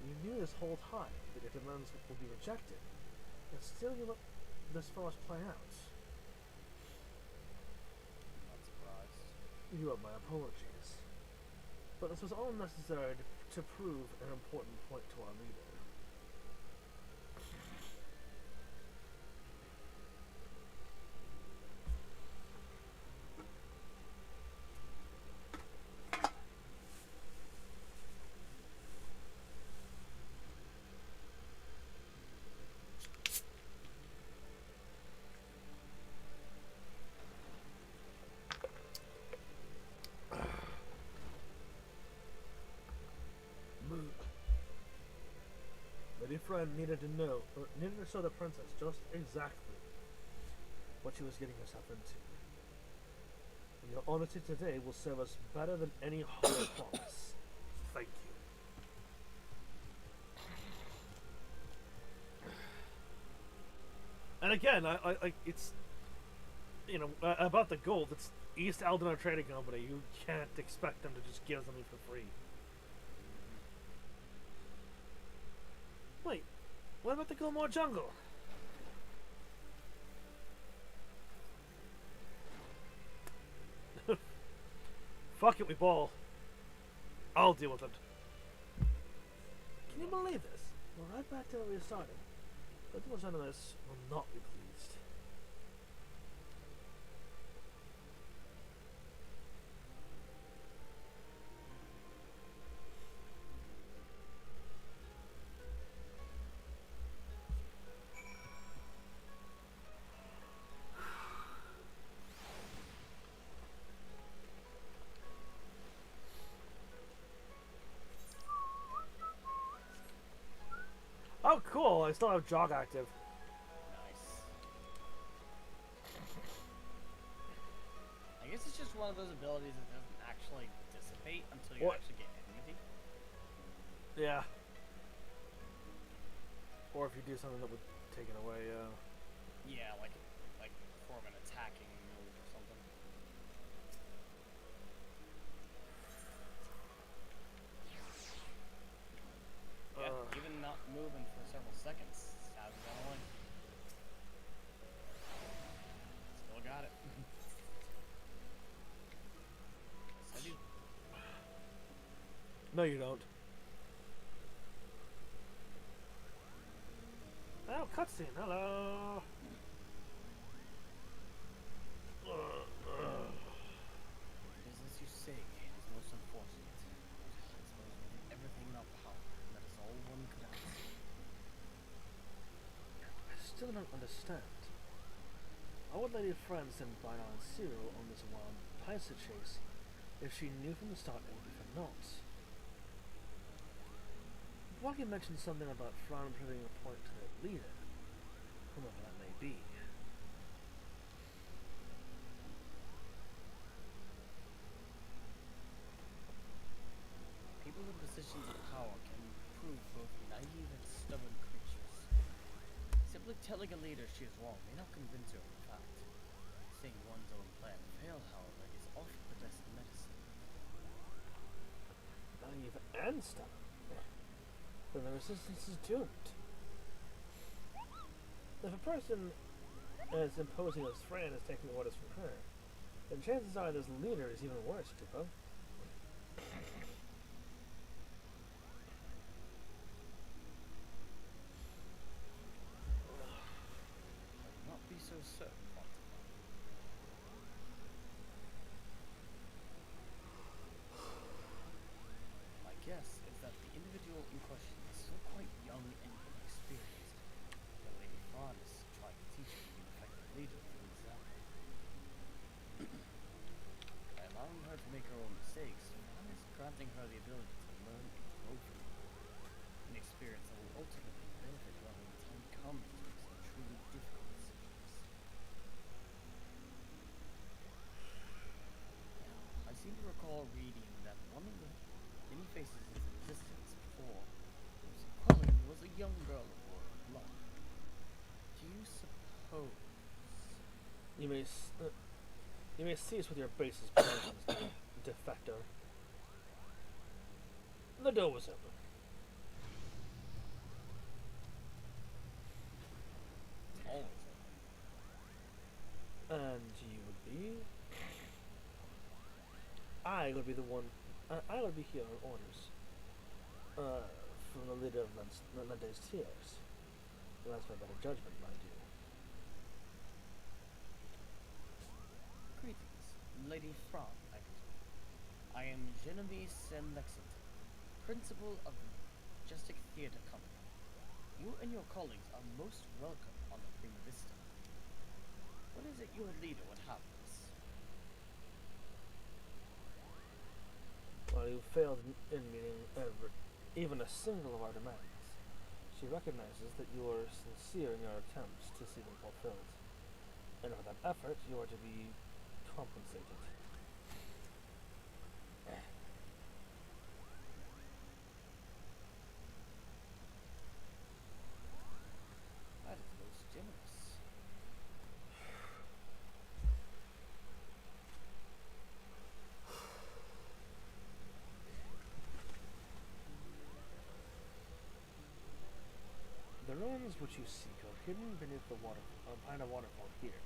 You knew this whole time that your demands would be rejected, and still you let this farce play out. I'm not surprised. You have my apologies. But this was all necessary to prove an important point to our leader. Lady Fran needed to show the princess just exactly what she was getting herself into. And your honesty today will serve us better than any hollow promise. Thank you. And again, I it's about the gold. It's East Aldona Trading Company. You can't expect them to just give something for free. Wait, what about the Gilmore Jungle? Fuck it, we ball. I'll deal with it. Can you believe this? We're right back to where we started. But the journalists will not be pleased. Oh, cool! I still have jog active. Nice. I guess it's just one of those abilities that doesn't actually dissipate until you actually get enmity. Yeah. Or if you do something that would take it away, Yeah, like form an attacking move or something. Yeah, even not moving for several seconds hasn't gone away. Still got it. Yes, I do. no, you don't. Oh, cutscene. Hello. It is as you say, it is most unfortunate. I suppose we did everything in our power, and that is all one could ask. I still don't understand. Why would Lady Fran send Bynar and Cyril on this wild Pysa chase if she knew from the start it would be for naught? Wagi mentioned something about Fran proving a point to their leader, whomever that may be. People in positions of power can prove Telling a leader she is wrong may not convince her of the fact. Seeing one's own plan fail, however, is often the best medicine. Naive and stubborn. Then the resistance is doomed. If a person as imposing as Fran is taking orders from her, then chances are this leader is even worse, Tipo. I will not be so certain, Montague. My guess is that the individual in question is still quite young and inexperienced. The Lady Fawn is trying to teach her to be an effective leader through example. By allowing her to make her own mistakes, Fawn is granting her the ability to learn and grow from them. An experience that will ultimately benefit her when the time comes to make some truly difficult decisions. Now, I seem to recall reading that one of the many faces in existence before Quillen was a young girl of royal blood. Do you suppose? You may cease with your baseless pretensions, defector. The door was open. It's always open. And you would be? I would be the one. I would be here on orders. From the leader of Lende's tears. That's my better judgment, mind you. Greetings, Lady Fran, I presume. I am Genevieve Sen Lexington, principal of the Majestic Theatre Company. You and your colleagues are most welcome on the Prima Vista. What is it your leader would have of us? While you failed in meeting even a single of our demands, she recognizes that you are sincere in your attempts to see them fulfilled. And for that effort, you are to be compensated. That is most generous. The ruins which you seek are hidden beneath the behind a waterfall here.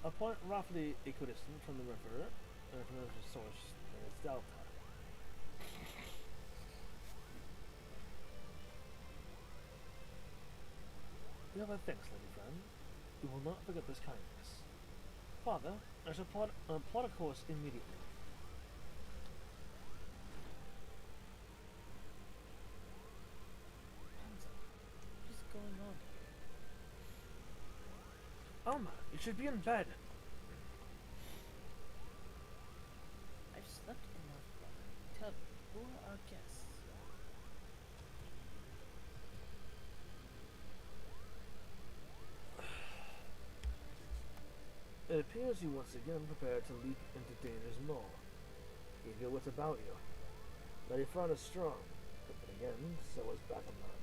A point roughly equidistant from the river, from the river's source in its delta. You have a thanks, Lady Friend. We will not forget this kindness. Father, I shall plot a course immediately. Hansa, what is going on here? Alma, you should be in bed. I've slept enough, brother. Tell me, who are our guests? It appears you once again prepare to leap into danger's maw. Keep your wits about you. Lady Fran is strong, but then again, so is Battleman.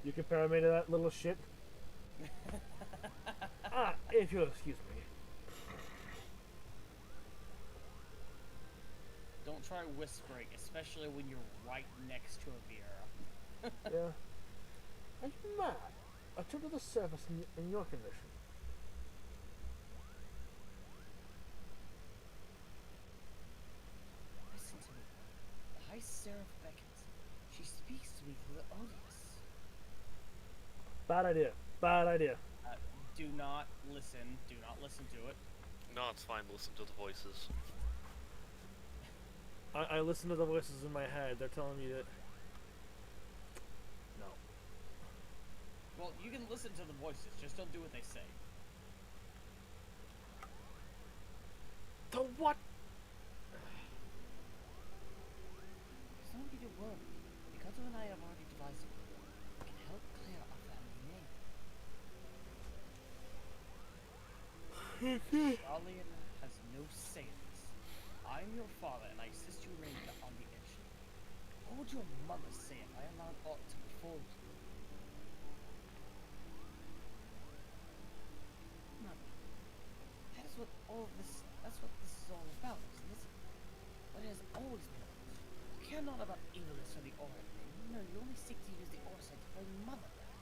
You compare me to that little shit? If you'll excuse me. Don't try whispering, especially when you're right next to a Vera. Yeah. Are you mad? I took to the surface in your condition. Listen to me. The High Seraph beckons. She speaks to me through the odious. Bad idea. Bad idea. Do not listen. Do not listen to it. No, it's fine. Listen to the voices. I listen to the voices in my head. They're telling me that. No. Well, you can listen to the voices. Just don't do what they say. The what? Don't need to worry. Because and I have already devised a plan. We can help clear our family name. Charlian has no say in this. I'm your father, and I assist you reign on the edge. What would your mother say if I allowed aught to befall you? Mother, that is what all this. That's what this is all about, isn't it? What it has always been about. You care not about Ivalice or the aura thing. No, you only seek to use the aura sight to bring mother back.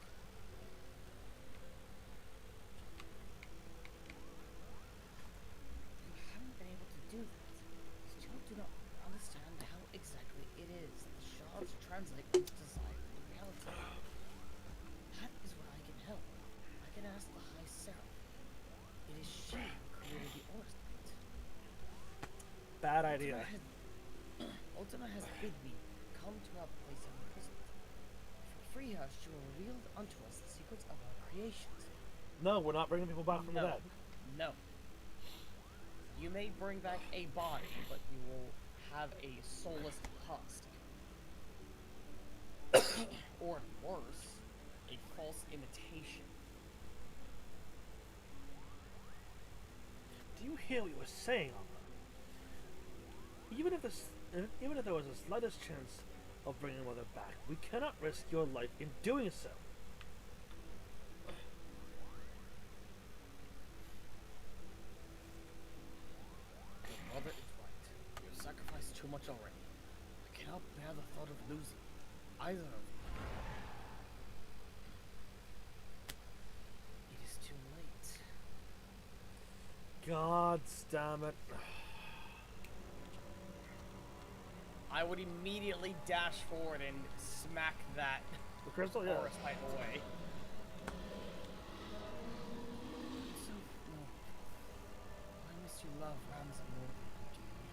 You haven't been able to do that. Still do not understand how exactly it is that the shards translate one's desire into reality. That is what I can help. I can ask the High Seraph. It is she who created the aura sight. Bad idea. Ultima has bid me come to our place of imprisonment. If we free her, she will reveal unto us the secrets of our creations. No, we're not bringing people back from the dead. No. You may bring back a body, but you will have a soulless husk. Or worse, a false imitation. Do you hear what you were saying, Alma? Even if there was the slightest chance of bringing Mother back, we cannot risk your life in doing so. Your mother is right. You have sacrificed too much already. I cannot bear the thought of losing either of you. It is too late. God damn it. I would immediately dash forward and smack that The crystal, yeah. forest pipe away. So, no. I miss you love Ramza more than you do me.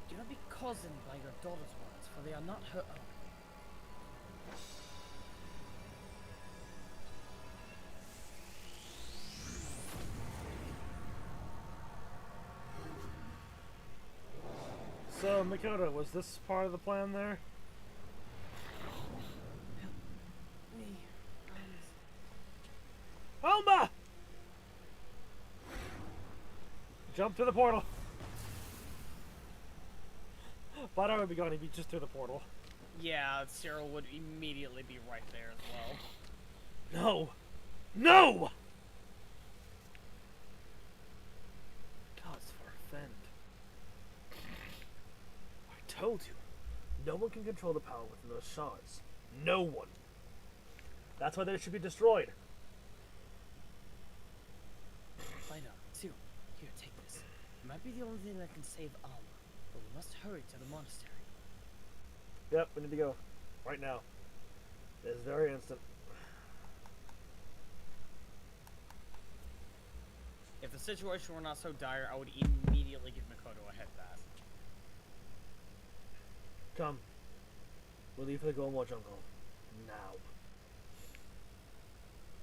Do not be cozened by your daughter's words, for they are not her own. So, Makoto, was this part of the plan there? Me, Alma! Jump through the portal. But I would be gone, he'd be just through the portal. Yeah, Cyril would immediately be right there as well. No! No! Gods forfend. I told you, no one can control the power within those shards. No one. That's why they should be destroyed. Find out. Cyril, here, take this. It might be the only thing that can save Alma, but we must hurry to the monastery. Yep, we need to go. Right now. It's very instant. If the situation were not so dire, I would immediately give Makoto a head pass. Come. We'll leave for the Golden Jungle. Now.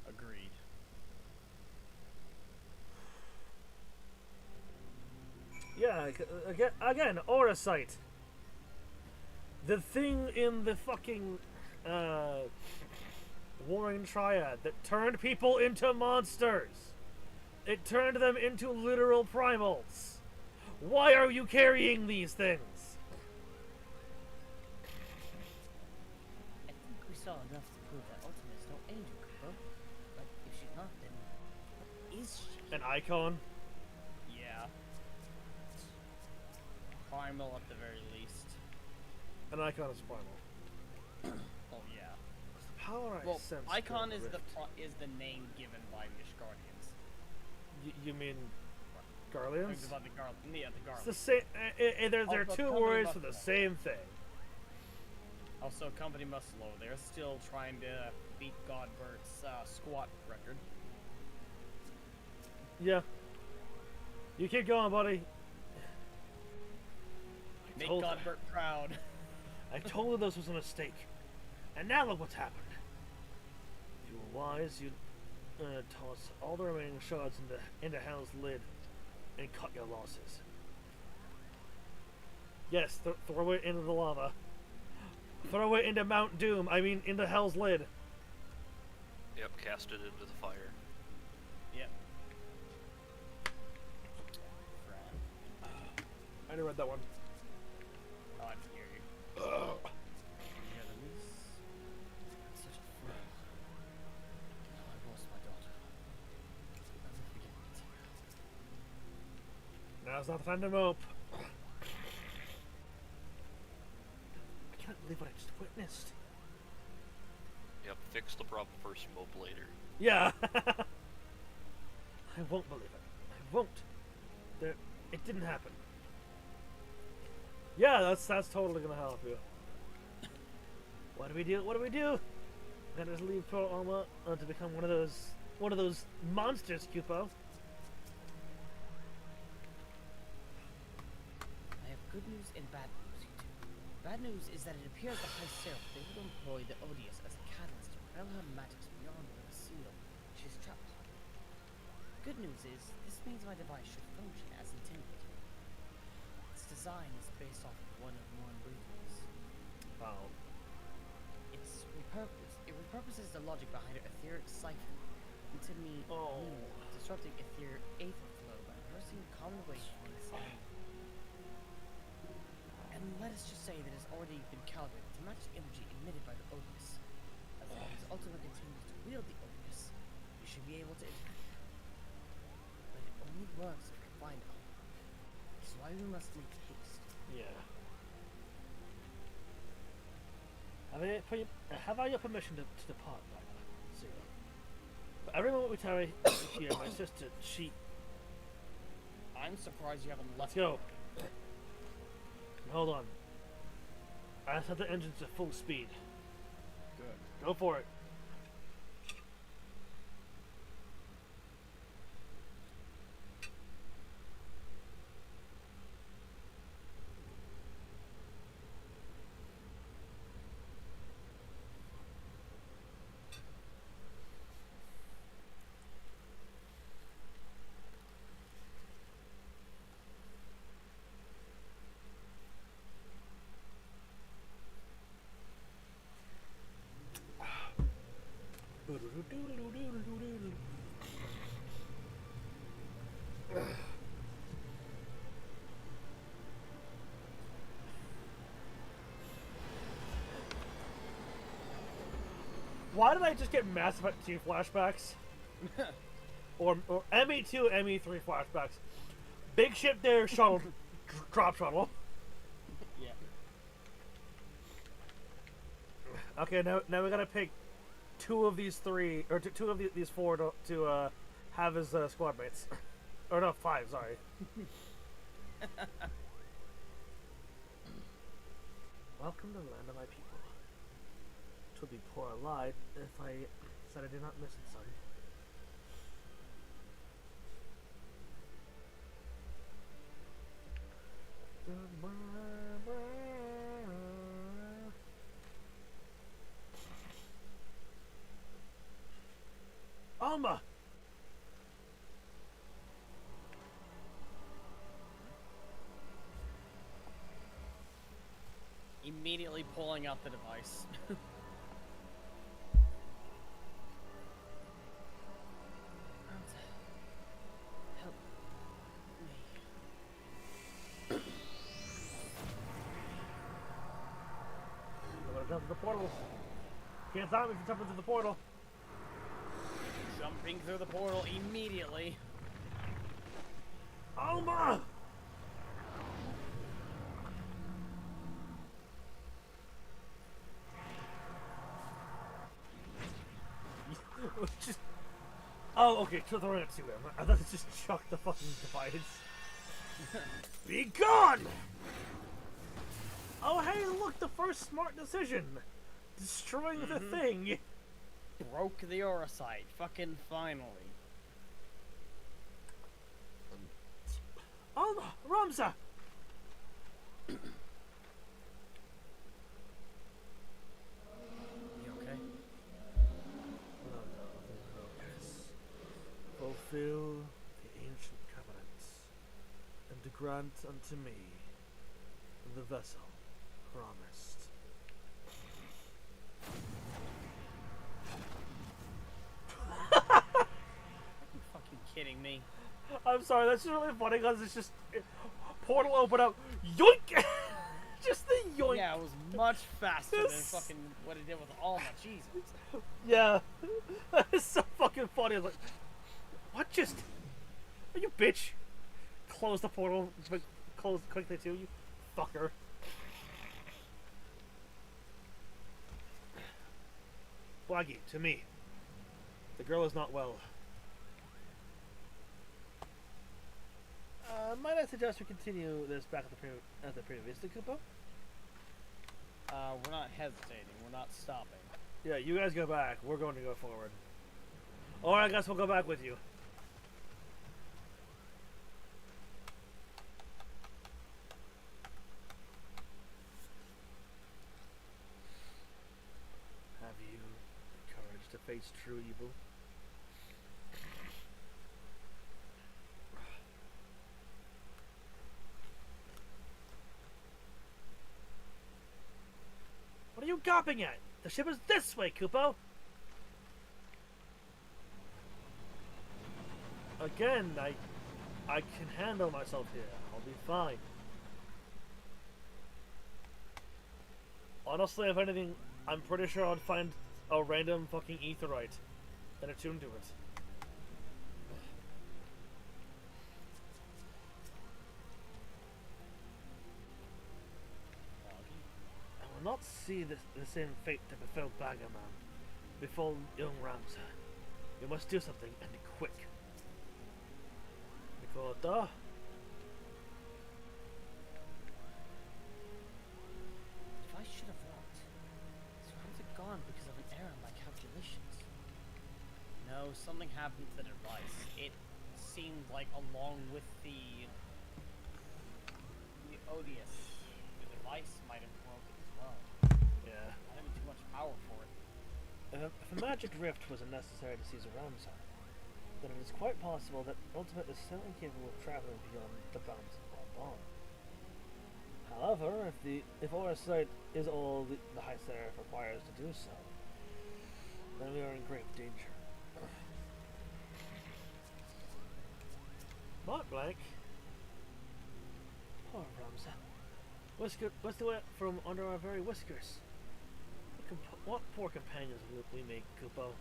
Agreed. Yeah, again, Aura Sight. The thing in the fucking Warring Triad that turned people into monsters. It turned them into literal primals. Why are you carrying these things? I think we saw enough to prove that Ultima is no angel, Kupo. But if she's not, then what is she? An icon? Yeah. Primal at the very least. An icon is primal. Oh yeah. The power I Well, sense Icon during is the the rift. is the name given by Mishgardians. You mean Garleans? It's about the the It's Garland. the same. They're Also, two company words must for the know. same thing. Also, Company must know they're still trying to beat Godbert's squat record. Yeah. You keep going, buddy. Make told- Godbert proud. I told her this was a mistake. And now look what's happened. If you were wise, you'd toss all the remaining shards into Hell's lid and cut your losses. Yes, throw it into the lava. Throw it into Mount Doom. I mean, into Hell's lid. Yep, cast it into the fire. I never read that one. Oh, I can hear you. Yeah, such a fool. Now I lost my daughter. Never forget me, Tira. Now's not the time to mope. I can't believe what I just witnessed. Yep, fix the problem first, mope later. Yeah. I won't believe it. I won't. It didn't happen. Yeah, that's totally gonna help you. What do we do? What do we do? Gotta just leave poor Alma to become one of those monsters, Cupo. I have good news and bad news, you two. Bad news is that it appears the High Seraph is able to employ the Odious as a catalyst to propel her magics beyond the seal she's trapped. Good news is, this means my device should function as intended. Its design is based off of one of more ingredients. Oh. It repurposes the logic behind her etheric siphon into me, disrupting etheric aether flow by reversing common ways from the same. And let us just say that it's already been calibrated to match the energy emitted by the Odious. As long as Ultima continues to wield the Odious, you should be able to attack her. But it only works if you find Ultima. That's why we must make haste. Yeah. Have I your permission to depart, Zero? But every moment we tarry here, my sister, she... I'm surprised you haven't Let's left. go. Hold on. I set the engines to full speed. Good. Go for it. Why did I just get Mass Effect 2 flashbacks? or ME2, ME3 flashbacks. Big ship there, shuttle, drop shuttle. Yeah. Okay, now we gotta pick two of these three, or two of these four to have as squad mates. Or no, 5, sorry. Welcome to the land of my people. 'Twould be poor a lie if I said I did not miss it, son. Alma! Immediately pulling out the device. Help me. I'm gonna jump to the portal. Can't stop me from jumping to the portal. Jumping through the portal immediately. Alma! Just... Oh, okay, throw it to him. I thought it just chucked the fucking device. Be gone! Oh, hey, look, the first smart decision. Destroying the thing. Broke the Orosite. Fucking finally. Alma! Ramza! You okay? Yes. Fulfill the ancient covenants, and to grant unto me the vessel promised. Are you fucking kidding me? I'm sorry, that's just really funny because it's just... portal opened up. Yoink! Just the yoink. Yeah, it was much faster than Yes. fucking what it did with Alma. Jesus. Yeah. That is so fucking funny. I was like, what just... Are you bitch? Close the portal. Close quickly too, you fucker. Blaggy, to me. The girl is not well. Might I suggest we continue this back at the previous Kupo? We're not hesitating. We're not stopping. Yeah, you guys go back. We're going to go forward. Or I guess we'll go back with you. Have you the courage to face true evil? What are you gawping at? The ship is this way, Kupo! Again, I can handle myself here. I'll be fine. Honestly, if anything, I'm pretty sure I'd find a random fucking aetherite and attune to it. I will not see the same fate that befell Bagaman, befell young Ramza. You must do something, and quick. Nikota? If I should have walked, so how's it gone because of an error in my calculations? No, something happened to the device. It seemed like along with the Odious, the device might have broken as well. Yeah. Not having too much power for it. If a magic rift was unnecessary to seize a Ramza, then it is quite possible that Ultimate is still incapable of traveling beyond the bounds of Bon. However, if Oversight is all the High Seraph requires to do so, then we are in grave danger. Not blank. Poor Ramza. Whisked away from under our very whiskers. What poor companions we make, Kupo.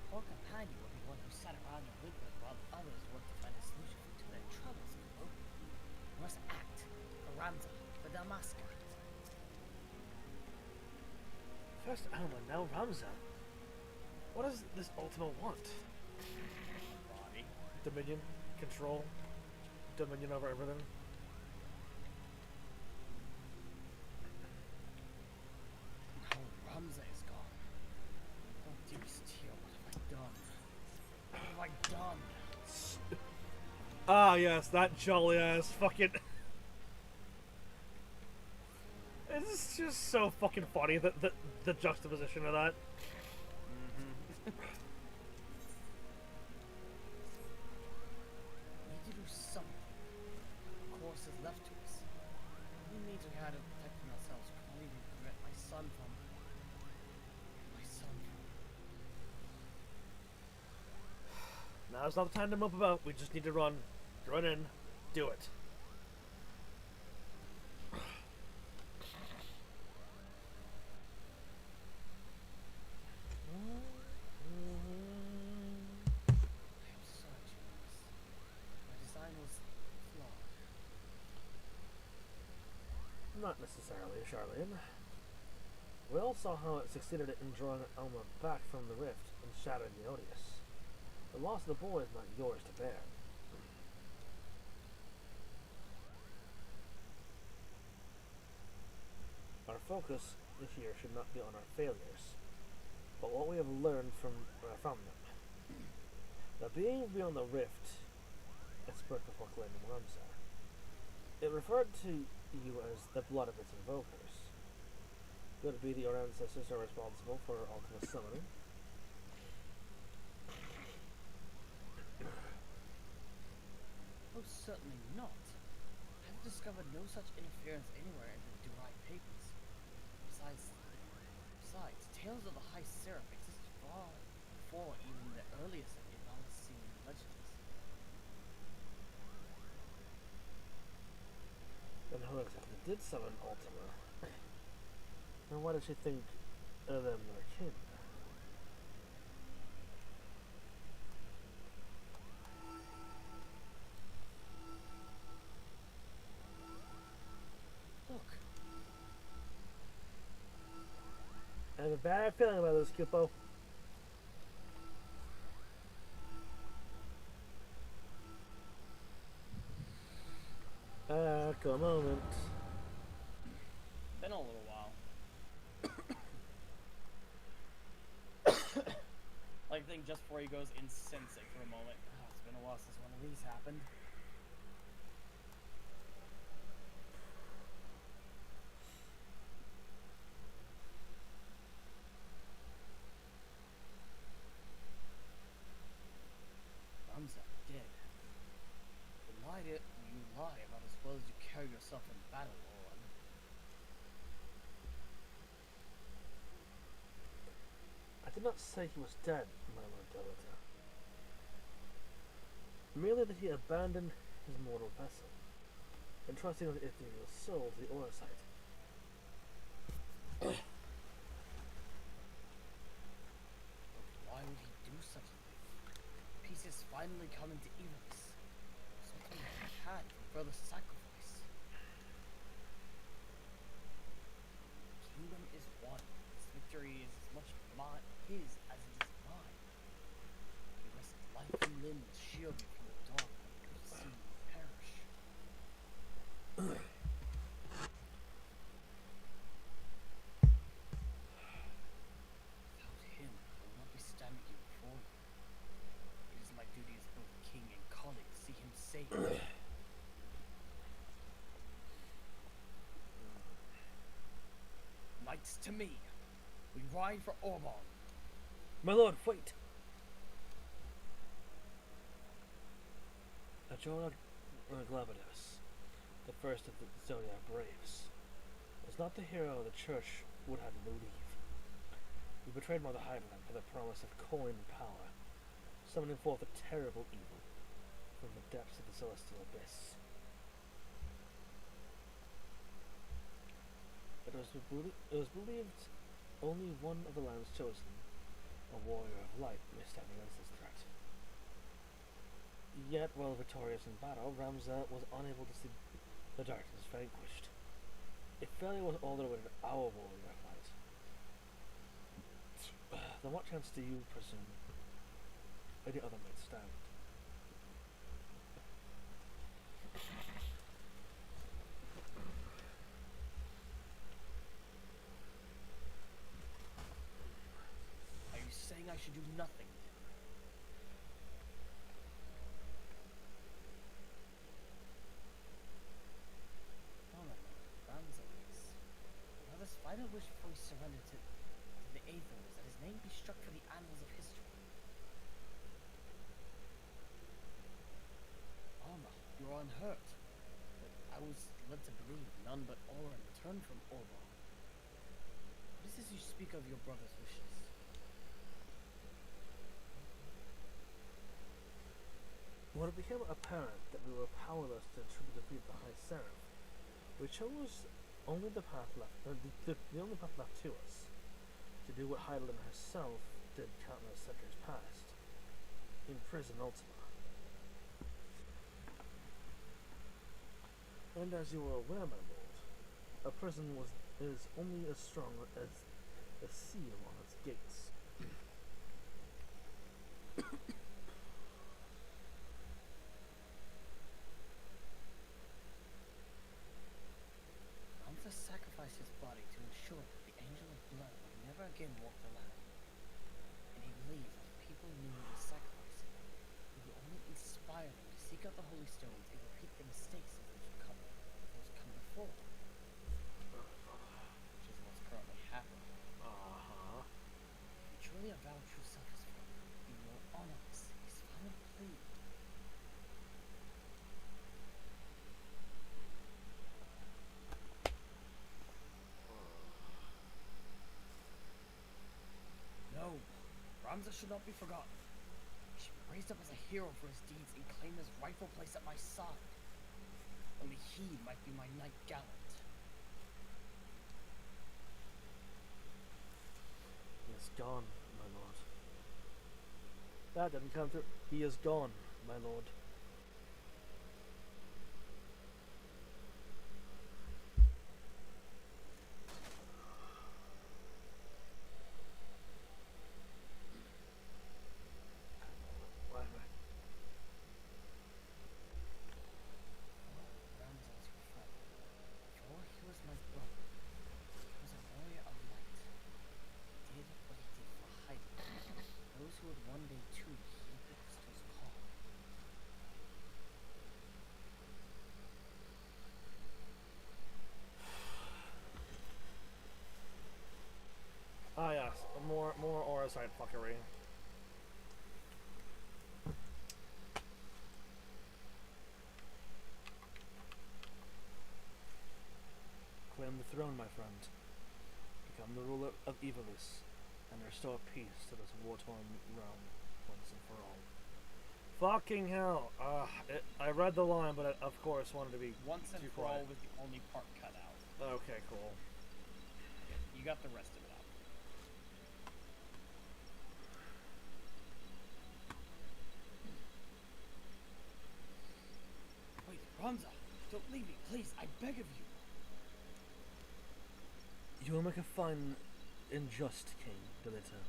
Poor companion will be one who sat around and whimpered while others worked to find a solution to their troubles. You must act for Ramza, for Damaska. First Alma, now Ramza. What does this Ultima want? Body. Dominion, control, dominion over everything. Now Ramza is gone. Oh dearest Tio, what have I done? What have I done? Ah, yes, that jolly ass fucking. It's just so fucking funny that the juxtaposition of that. We need to do something. The course is left to us. We need to have it protecting ourselves. We can't even prevent my son from. Now's not the time to mope about. We just need to run. Run in. Do it. I am sorry, Julius. My design was flawed. Not necessarily, Charlene. We all saw how it succeeded in drawing Alma back from the rift and shattering the Odious. The loss of the boy is not yours to bear. Our focus here should not be on our failures, but what we have learned from them. The being beyond the rift it spoke before claiming Ramza. It referred to you as the blood of its invokers. Could it be that your ancestors are responsible for ultimate summoning? Most certainly not. I have discovered no such interference anywhere in the derived papers. Besides, tales of the High Seraph exist far before even the earliest Ivalice legends. And who exactly did summon Ultima? And why did she think them were kin? Look, I have a bad feeling about this, Kupo. A moment. been a little while. Like, I think just before he goes insensate for a moment. Oh, it's been a while since one of these happened. Ramza dead. You lie about as well as you carry yourself in battle, Oran. I did not say he was dead, murmured Delita. Merely that he abandoned his mortal vessel, entrusting his ethereal soul to the Orosite. Why would he do such a thing? Peace is finally coming to Ivalice. Something he had from further sacrifice. The kingdom is one. Its victory is as much his as it is mine. He risks life and limb to shield me from the dark that could see me perish. Without him, I will not be standing here before you. It is my duty as both king and colleague to see him saved. Knights to me! We ride for Orban. My lord, wait! Ajora Glabados, the first of the Zodiac Braves, was not the hero the church would have you believe. He betrayed Mother Highland for the promise of coin and power, summoning forth a terrible evil from the depths of the celestial abyss. It was believed only one of the lands chosen, a warrior of light, may stand against this threat. Yet, while victorious in battle, Ramza was unable to see the darkness vanquished. If failure was all there awaited our warrior fight, then what chance do you presume any other might stand? Are you saying I should do nothing? His final wish before he surrendered to the Aether was that his name be struck for the annals of history. Alma, you are unhurt. But I was led to believe none but Oran returned from Orban. What is this you speak of your brother's wishes? When it became apparent that we were powerless to defeat the High Seraph, we chose only the path left, the only path left to us, to do what Hydaelyn herself did countless centuries past: imprison Ultima. And as you are aware, my lord, a prison is only as strong as the seal on its gates. Sacrificed his body to ensure that the Angel of Blood would never again walk the land. And he believed that if people knew he was sacrificing, it would only inspire them to seek out the Holy Stones and repeat the mistakes of those come before. Which is what's currently happening. Uh-huh. If you truly avow true self-respect, you will honor his final plea. No, Ramza should not be forgotten. He should be raised up as a hero for his deeds and claim his rightful place at my side. Only he might be my knight gallant. He is gone, my lord. That didn't come through. He is gone, my lord. Ramses, your friend. Before he was my brother, he was a warrior of might. He did what he did for hiding. Those who would one day too heed the crystal's call. Ah yes, more Aurosite fuckery. Claim the throne, my friend. Become the ruler of Ivalice, and restore peace to this war-torn realm once and for all. Fucking hell! I read the line, but I, of course, wanted to be Once and too for all quiet. was the only part cut out. Okay, cool. You got the rest of it out. Wait, Ramza, don't leave me, please, I beg of you. You will make a fine and just king, Delita.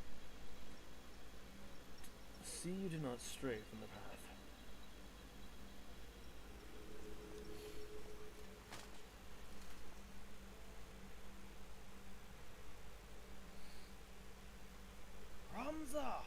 See you do not stray from the path. Ramza!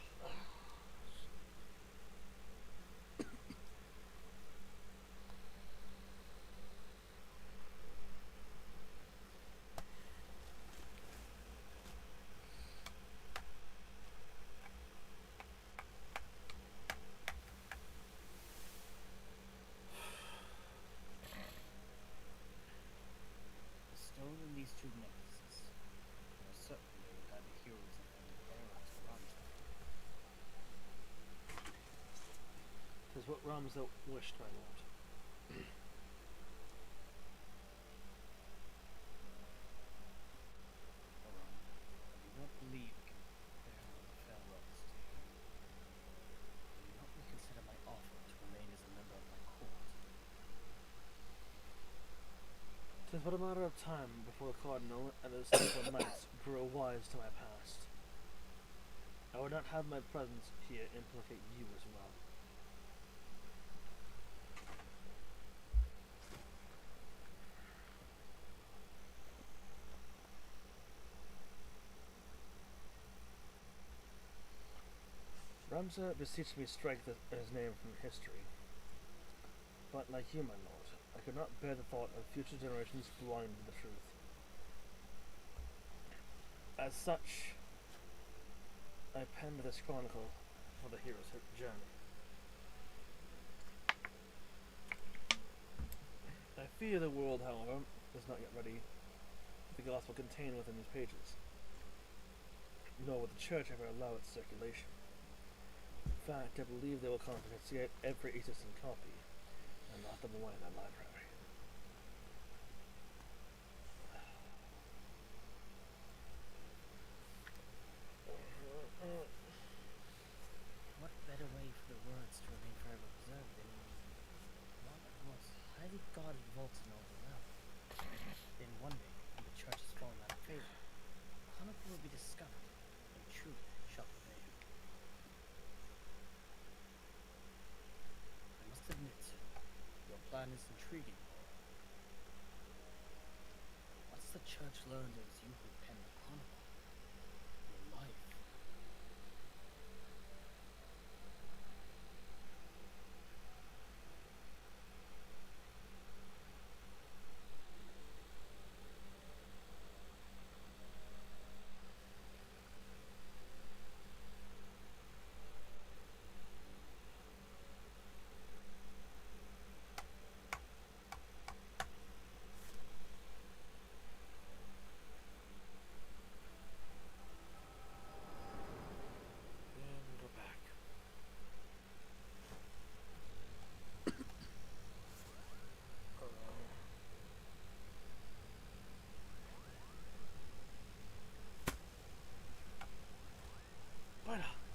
The stone in these two necklaces. Most certainly they would have the heroes of the era to Ramza. 'Tis what Ramza wished, my lord. Aram, I do not believe I can bear another farewells to you. Will you not reconsider my offer to remain as a member of my court? 'Tis but a matter of time before the Cardinal and his faithful knights grow wise to my past. I would not have my presence here implicate you as well. Ramza beseeched me strike his name from history. But like you, my lord, I could not bear the thought of future generations blind to the truth. As such, I penned this chronicle for the hero's journey. I fear the world, however, is not yet ready for the gospel contained within these pages, nor would the church ever allow its circulation. In fact, I believe they will confiscate every existing copy and lock them away in their library. What better way for the words to remain forever preserved than in one of the most highly guarded vaults in all the realm? Then one day, when the church has fallen out of favor, the chronicle will be discovered and truth shall prevail. I must admit, your plan is intriguing. Once the church learns it was you who penned the chronicle, your life.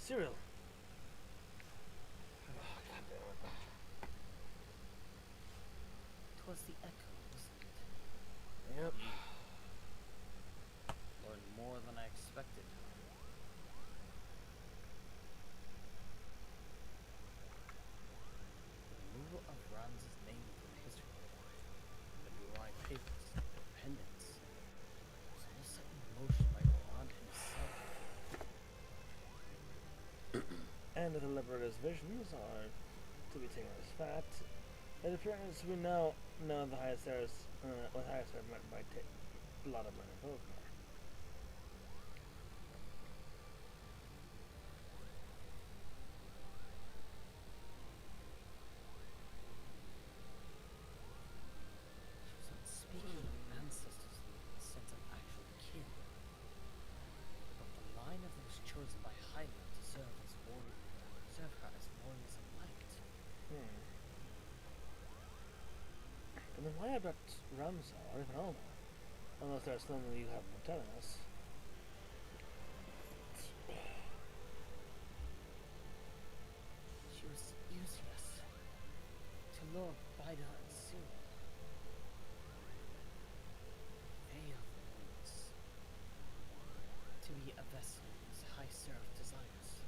Cereal. Twas the echo, wasn't it? Yep. Learned more than I expected. The removal of Rams's name from history, the Durai papers, their pendants, was all set in motion by Ram himself. And the Liberator's visions are to be taken as fact. It appears we now know the highest errors, what highest error meant by blood of Mariposa. She was not speaking of ancestors in the sense of actual kin, but the line of those chosen by Hyla to serve her as warriors of light. And then why about Ramsar or even Alma? Unless there's something you haven't been telling us. She was useless to Lord Bida and Sue. They are the ones to be a vessel as High Seraph desires.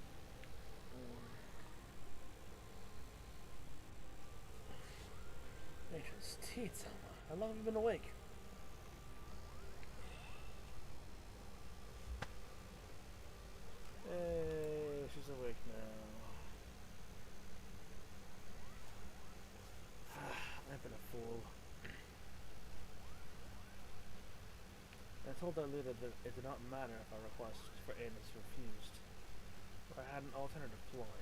Nation's teeth, Alma. How long have you been awake? Hey, she's awake now. I've been a fool. I told our leader that it did not matter if our request for aid is refused. I had an alternative ploy.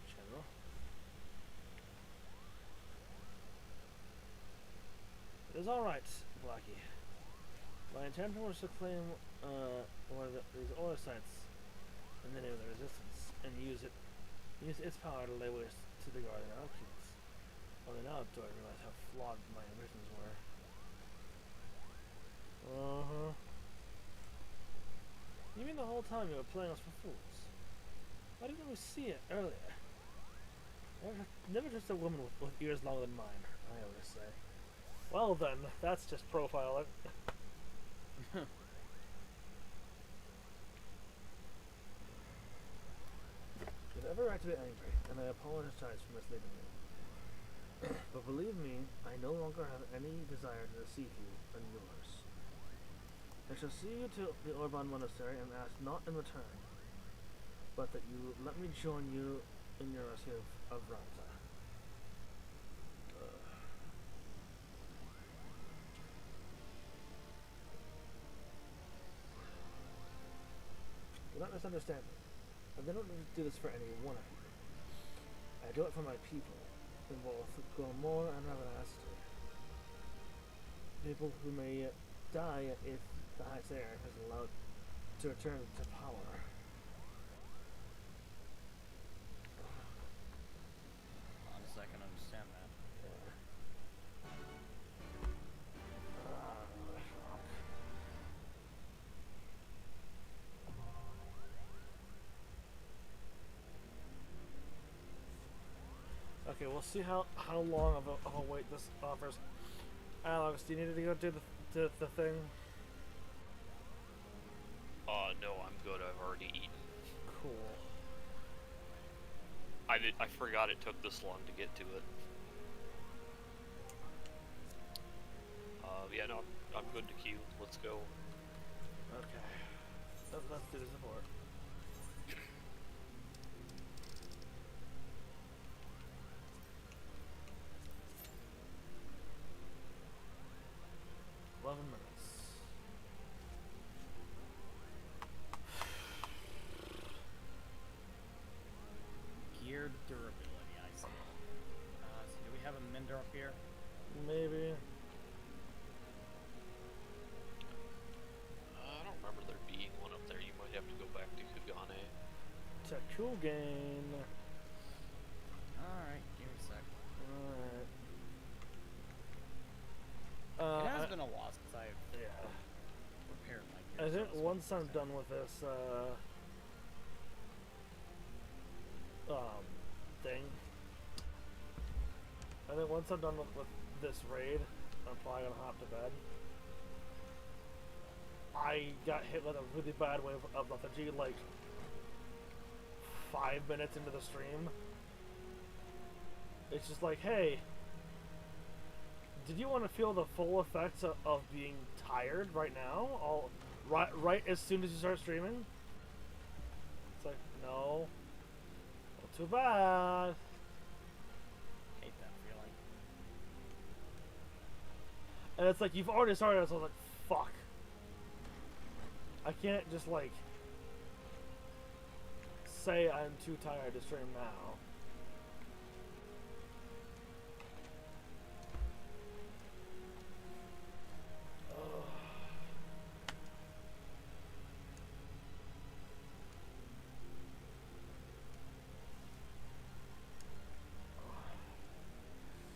General? It is alright, Blackie. My intention was to claim one of these ore sites in the name of the resistance and use its power to lay waste to the Guardian Alkenes. Only now do I realize how flawed my ambitions were. You mean the whole time you were playing us for fools? Why didn't we see it earlier? Never just a woman with ears longer than mine, I always say. Well then, that's just profiling. You have every right to be angry, and I apologize for misleading you. But believe me, I no longer have any desire to deceive you and yours. I shall see you to the Orban Monastery and ask not in return, but that you let me join you in your rescue of Ramza. Do not misunderstand me. I don't do this for any one of you. I do it for my people, in both Gormor and Ravanaster. People who may die if the High Seraph is allowed to return to power. Honestly, I can understand that. Okay, we'll see how long of a wait this offers. Alex, do you need to go do the thing? No, I'm good. I've already eaten. Cool. I forgot it took this long to get to it. Yeah, no, I'm good to queue. Let's go. Okay. Let's do the support. Minutes. Geared durability, I see. So do we have a Mendorf here? Maybe. I don't remember there being one up there. You might have to go back to Kugane. Takugane. Alright, give me a sec. Alright. It has been a while since I've yeah. repaired my I gear. think once I'm done with this, once I'm done with this raid, I'm probably gonna hop to bed. I got hit with a really bad wave of lethargy like 5 minutes into the stream. It's just like, hey, did you want to feel the full effects of being tired right now? Right as soon as you start streaming? It's like, no. Not too bad. Hate that feeling. And it's like, you've already started, so I was like, fuck. I can't just, like, say I'm too tired to stream now.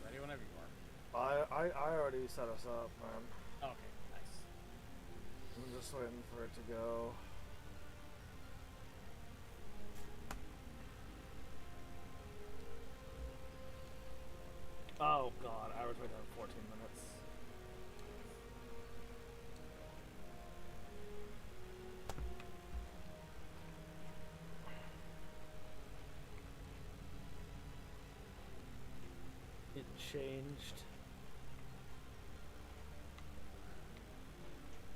Ready whenever you are. I already set us up, man. Okay, nice. I'm just waiting for it to go. Oh god, I was waiting 14 minutes. It changed.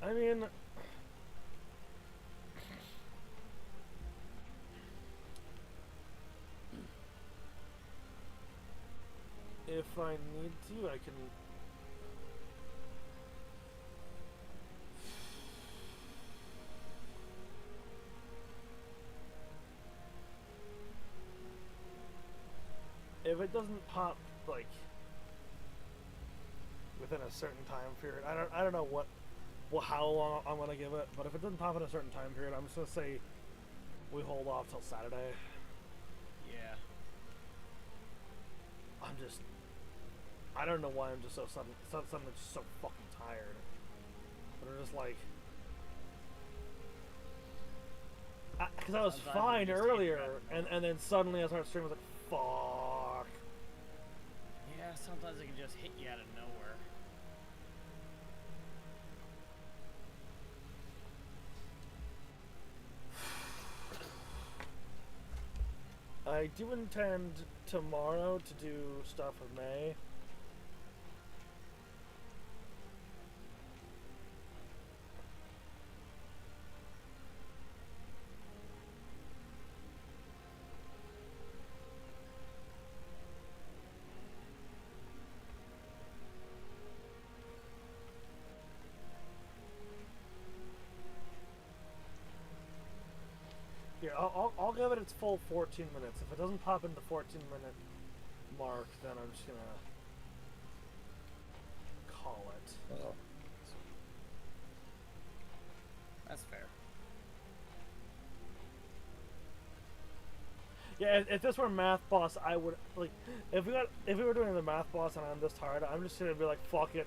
I mean, if I need to, I can. If it doesn't pop like within a certain time period, I don't know how long I'm gonna give it, but if it doesn't pop in a certain time period, I'm just gonna say we hold off till Saturday. Yeah. I don't know why I'm just suddenly just so fucking tired. But I'm just like, because I was Sometimes fine you just earlier, hate and then suddenly I started streaming. I was like, fuck. Yeah, sometimes it can just hit you out of nowhere. I do intend tomorrow to do stuff with May. Here, I'll give it its full 14 minutes. If it doesn't pop in the 14-minute mark, then I'm just gonna call it. That's fair. Yeah, if this were Math Boss, I would like. If we were doing the Math Boss and I'm this tired, I'm just gonna be like, fuck it.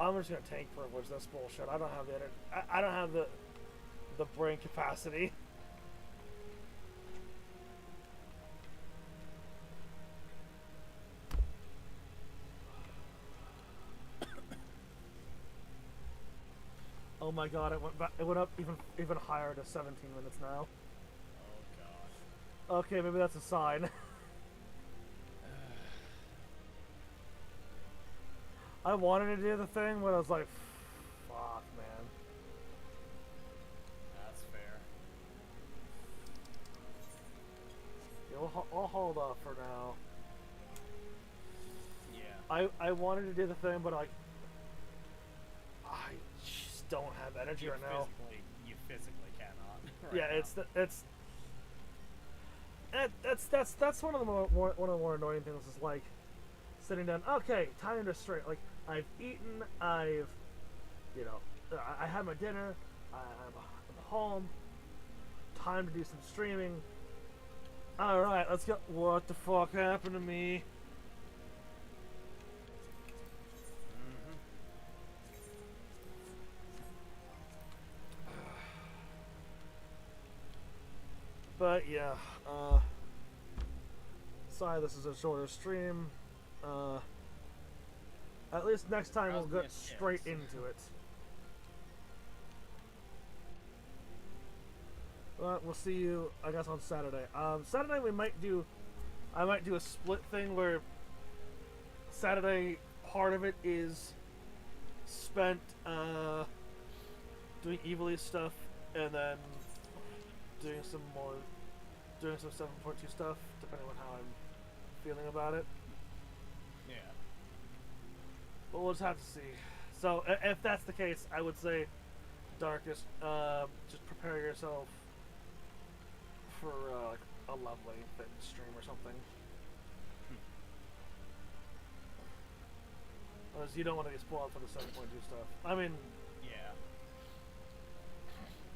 I'm just gonna tank privilege this bullshit. I don't have the I don't have the brain capacity. Oh my god, it went up even higher to 17 minutes now. Oh Okay, maybe that's a sign. I wanted to do the thing, but I was like, fuck, man. That's fair. Yeah, I'll hold off for now. Yeah. I wanted to do the thing, but like, I just don't have energy right now. You physically cannot. Yeah, now. That's one of the more annoying things is like sitting down. Okay, time to straight. Like I've eaten. I had my dinner. I'm home. Time to do some streaming. All right, let's go. What the fuck happened to me? But yeah, sorry this is a shorter stream. At least next time we'll How's get this straight chance? into it. Well, we'll see you, I guess, on Saturday. Saturday I might do a split thing where Saturday part of it is spent doing Ivalice stuff, and then doing some 7.2 stuff, depending on how I'm feeling about it. Yeah. But we'll just have to see. So if that's the case, I would say, Darkest, just prepare yourself for like a lovely fitness stream or something. Because you don't want to get spoiled for the 7.2 stuff. I mean,